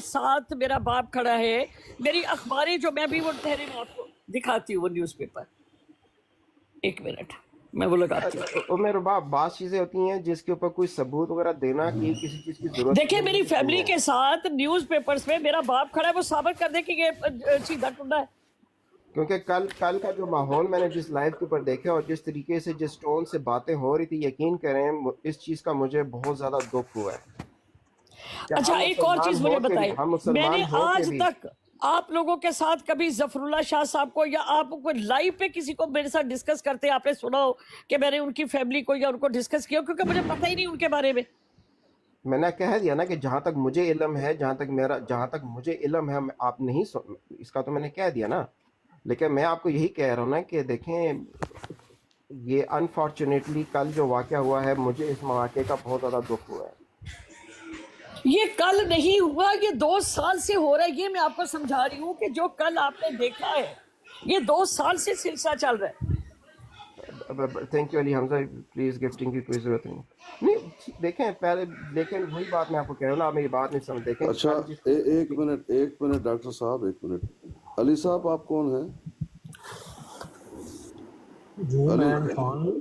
ساتھ میرا باپ کھڑا ہے، میری اخباریں جو میں بھی وہ ٹھہرے آپ کو دکھاتی ہوں، وہ نیوز پیپر، ایک منٹ میں وہ لگاتی ہوں۔ میرے باپ بعض چیزیں ہوتی ہیں جس کے اوپر کوئی ثبوت وغیرہ دینا کہ کسی چیز کی ضرورت، دیکھیں میری فیملی کے ساتھ نیوز پیپرز میں میرا باپ کھڑا ہے، وہ ثابت کر دے کہ یہ سیدھا ٹنڈا ہے۔ کیونکہ کل کا جو ماحول میں نے جس لائیو کے اوپر دیکھا اور جس طریقے سے جس ٹون سے باتیں ہو رہی تھی، یقین کریں اس چیز کا مجھے بہت زیادہ دکھ ہوا ہے کہ اچھا ایک اور چیز مجھے بتائیں، ہم میں مسلمان نے ہو کے آج بھی تک آپ لوگوں کے ساتھ کبھی ظفر اللہ شاہ صاحب کو یا آپ کو لائیو پہ کسی کو میرے ساتھ ڈسکس کرتے آپ نے سنا ہو کہ میں نے ان کی فیملی کو یا ان کو ڈسکس کیا، کیونکہ مجھے پتہ ہی نہیں ان کے بارے میں. میں نے کہہ دیا نا کہ جہاں تک مجھے علم ہے، جہاں تک مجھے علم ہے آپ نہیں اس کا تو میں نے کہہ دیا نا. لیکن میں آپ کو یہی کہہ رہا ہوں نا کہ دیکھیں یہ انفارچونیٹلی کل جو واقعہ ہوا ہے مجھے اس واقعے کا بہت زیادہ دکھ ہوا ہے. یہ کل نہیں ہوا، یہ 2 سال سے ہو رہا ہے. یہ میں آپ کو سمجھا رہی ہوں کہ جو کل آپ نے دیکھا ہے یہ 2 سال سے سلسلہ چل رہا ہے. Thank you Ali Hamza, please gifting کی کوئی ضرورت نہیں. دیکھیں پہلے، لیکن وہی بات میں آپ کو کہہ رہا ہوں نا، آپ میری بات نہیں سمجھ. دیکھیں اچھا ایک منٹ ڈاکٹر صاحب، ایک منٹ. علی صاحب آپ کون ہیں؟ جی میں انسان ہوں.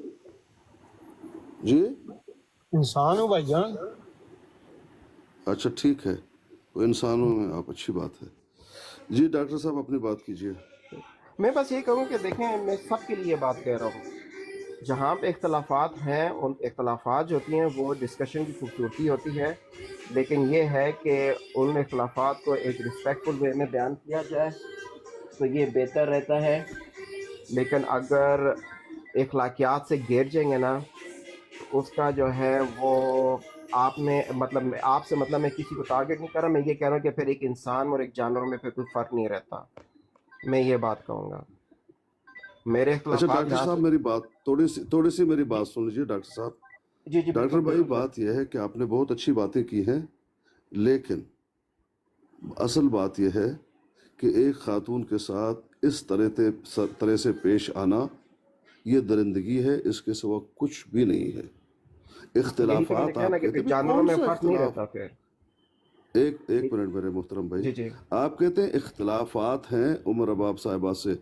جی انسان ہوں بھائی جان. اچھا ٹھیک ہے، وہ انسانوں میں آپ، اچھی بات ہے. جی ڈاکٹر صاحب اپنی بات کیجیے. میں بس یہ کہوں کہ دیکھیں میں سب کے لیے بات کہہ رہا ہوں، جہاں پہ اختلافات ہیں ان اختلافات جو ہوتی ہیں وہ ڈسکشن کی خوبصورتی ہوتی ہے، لیکن یہ ہے کہ ان اختلافات کو ایک رسپیکٹفل وے میں بیان کیا جائے تو یہ بہتر رہتا ہے. لیکن اگر اخلاقیات سے گر جائیں گے نا تو اس کا جو ہے وہ آپ نے مطلب آپ سے مطلب میں کسی کو ٹارگٹ نہیں کر رہا، میں یہ کہہ رہا ہوں کہ پھر ایک انسان اور ایک جانور میں پھر کوئی فرق نہیں رہتا. میں یہ بات کہوں گا. میرے اچھا اختلافات ڈاکٹر صاحب میری بات تھوڑی سی میری بات سن لیجیے ڈاکٹر صاحب. جی ڈاکٹر بھائی بات یہ ہے کہ آپ نے بہت اچھی باتیں کی ہیں، لیکن اصل بات یہ ہے کہ ایک خاتون کے ساتھ اس طرح سے پیش آنا یہ درندگی ہے، اس کے سوا کچھ بھی نہیں ہے. اختلافات آپ کہتے ہیں جانوروں کون میں سا فرق نہیں اختلاف؟ رہتا. پھر ایک منٹ میرے محترم بھائی، جی آپ کہتے ہیں اختلافات ہیں عمر اباب صاحبہ سے.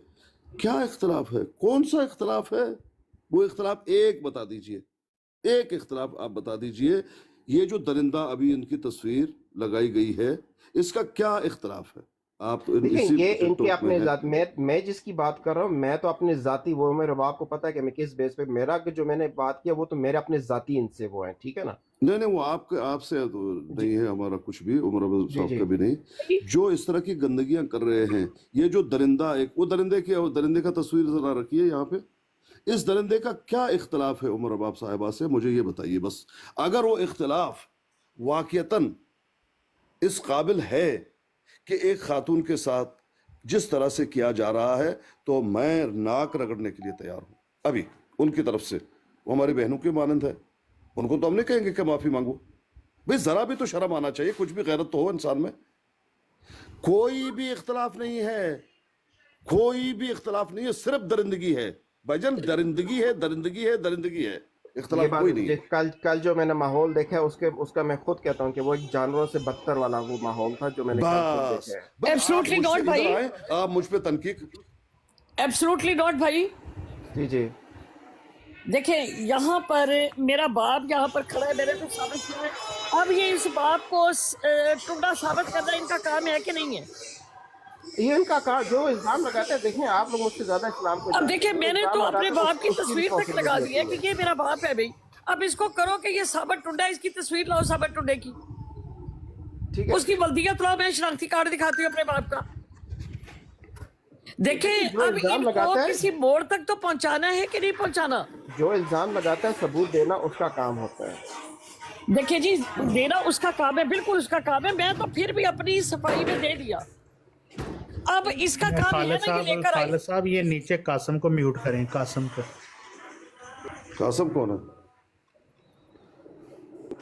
کیا اختلاف ہے؟ کون سا اختلاف ہے؟ وہ اختلاف ایک بتا دیجئے، ایک اختلاف آپ بتا دیجئے. یہ جو درندہ ابھی ان کی تصویر لگائی گئی ہے اس کا کیا اختلاف ہے؟ آپ تو دیکھیں یہ ان کے ٹک ٹاک اپنے ہیں. ذات میں جس کی بات کر رہا ہوں میں تو اپنے ذاتی وہ میرے باپ کو پتا ہے کہ میں کس بیس پہ میرا جو میں نے بات کیا وہ تو میرے اپنے ذاتی ان سے وہ ہیں. ٹھیک ہے نا؟ نہیں وہ آپ سے نہیں ہے ہمارا کچھ بھی، عمر اباب صاحب کا بھی نہیں. جو اس طرح کی گندگیاں کر رہے ہیں، یہ جو درندہ وہ درندے کا تصویر ذرا رکھیے یہاں پہ. اس درندے کا کیا اختلاف ہے عمر اباب صاحبہ سے؟ مجھے یہ بتائیے بس. اگر وہ اختلاف واقعتاً اس قابل ہے کہ ایک خاتون کے ساتھ جس طرح سے کیا جا رہا ہے تو میں ناک رگڑنے کے لیے تیار ہوں ابھی ان کی طرف سے. وہ ہماری بہنوں کے مانند ہے، ان کو تو ہم نہیں کہیں گے کہ معافی مانگو. بھئی ذرا بھی تو شرم آنا چاہیے، کچھ بھی غیرت تو ہو انسان میں. کوئی بھی اختلاف نہیں ہے، کوئی بھی اختلاف نہیں ہے، صرف درندگی ہے. بھائی جان درندگی ہے، اختلاف کوئی نہیں ہے. کل جو میں نے ماحول دیکھا ہے اس کا میں خود کہتا ہوں کہ وہ ایک جانوروں سے بدتر والا وہ ماحول تھا جو میں نے کل خود بس دیکھا ہے. ایبسلوٹلی ناٹ بھائی، آپ مجھ پہ تنقید. ایبسلوٹلی ناٹ بھائی. جی دیکھیں یہاں پر میرا باپ یہاں پر کھڑا ہے، میں نے تو ثابت کیا ہے. اب یہ اس باپ کو ٹکڑا ثابت کرنا ان کا کام ہے کہ نہیں ہے؟ یہ ان کا کام جو الزام لگاتے ہیں. دیکھیں آپ لوگ مجھ سے زیادہ اسلام کو اب دیکھیں میں نے تو اپنے باپ کی اس تصویر تک لگا دی ہے کہ یہ میرا باپ ہے. بھائی اب اس کو کرو کہ یہ ثابت ٹنڈا ہے، اس کی تصویر لاؤ ثابت ٹنڈے کی، اس کی بلدیت لاؤ، میں شناختی کارڈ دکھاتی ہوں اپنے باپ کا. دیکھیں اب ان کو کسی موڑ تک تو پہنچانا ہے کہ نہیں پہنچانا. جو الزام لگاتا ہے ثبوت دینا اس کا کام ہوتا ہے. دیکھیں جی دینا اس کا کام ہے، بالکل اس کا کام ہے. میں تو پھر بھی اپنی صفائی میں دے دیا. اب اس کا کام یہ ہے نا کہ لے کر آئی. خالد صاحب یہ نیچے قاسم کو میوٹ کریں. قاسم کو. قاسم کون ہے؟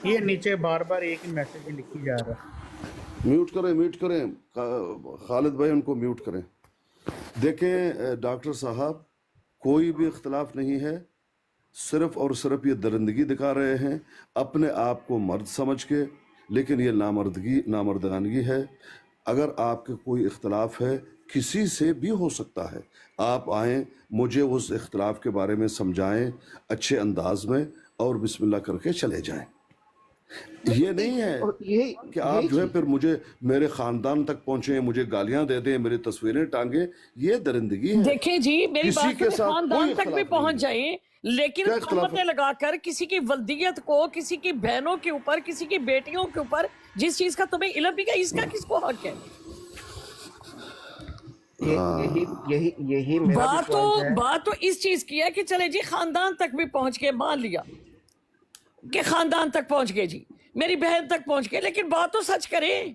یہ نیچے بار بار ایک ہی میسج لکھی جا رہا ہے. میوٹ کریں خالد بھائی، ان کو میوٹ کریں. دیکھیں ڈاکٹر صاحب کوئی بھی اختلاف نہیں ہے، صرف اور صرف یہ درندگی دکھا رہے ہیں اپنے آپ کو مرد سمجھ کے، لیکن یہ نامردانگی ہے. اگر آپ کے کوئی اختلاف ہے کسی سے بھی ہو سکتا ہے، آپ آئیں مجھے اس اختلاف کے بارے میں سمجھائیں اچھے انداز میں اور بسم اللہ کر کے چلے جائیں. ये नहीं है कि आप जो है फिर मुझे मेरे खानदान तक पहुंचे, मुझे गालियां दे दें, मेरी तस्वीरें टांगे, ये दरिंदगी है। देखें जी, मेरी किसी बात के तो साथ खानदान कोई तक भी इख्तिलाफ पहुंच नहीं जाए, लेकिन क्या इख्तिलाफ तोहमतें लगाकर किसी की वल्दियत को, किसी की बहनों के ऊपर, किसी की बेटियों के ऊपर, जिस चीज का तुम्हें इल्म भी है, इसका किसको हक है? यही मेरा भी पॉइंट है। बात तो इस चीज की है कि चले जी खानदान तक भी पहुंच के, मान लिया कि खानदान तक पहुंच गए जी, मेरी बहन तक पहुंच गए, लेकिन बात तो सच करें।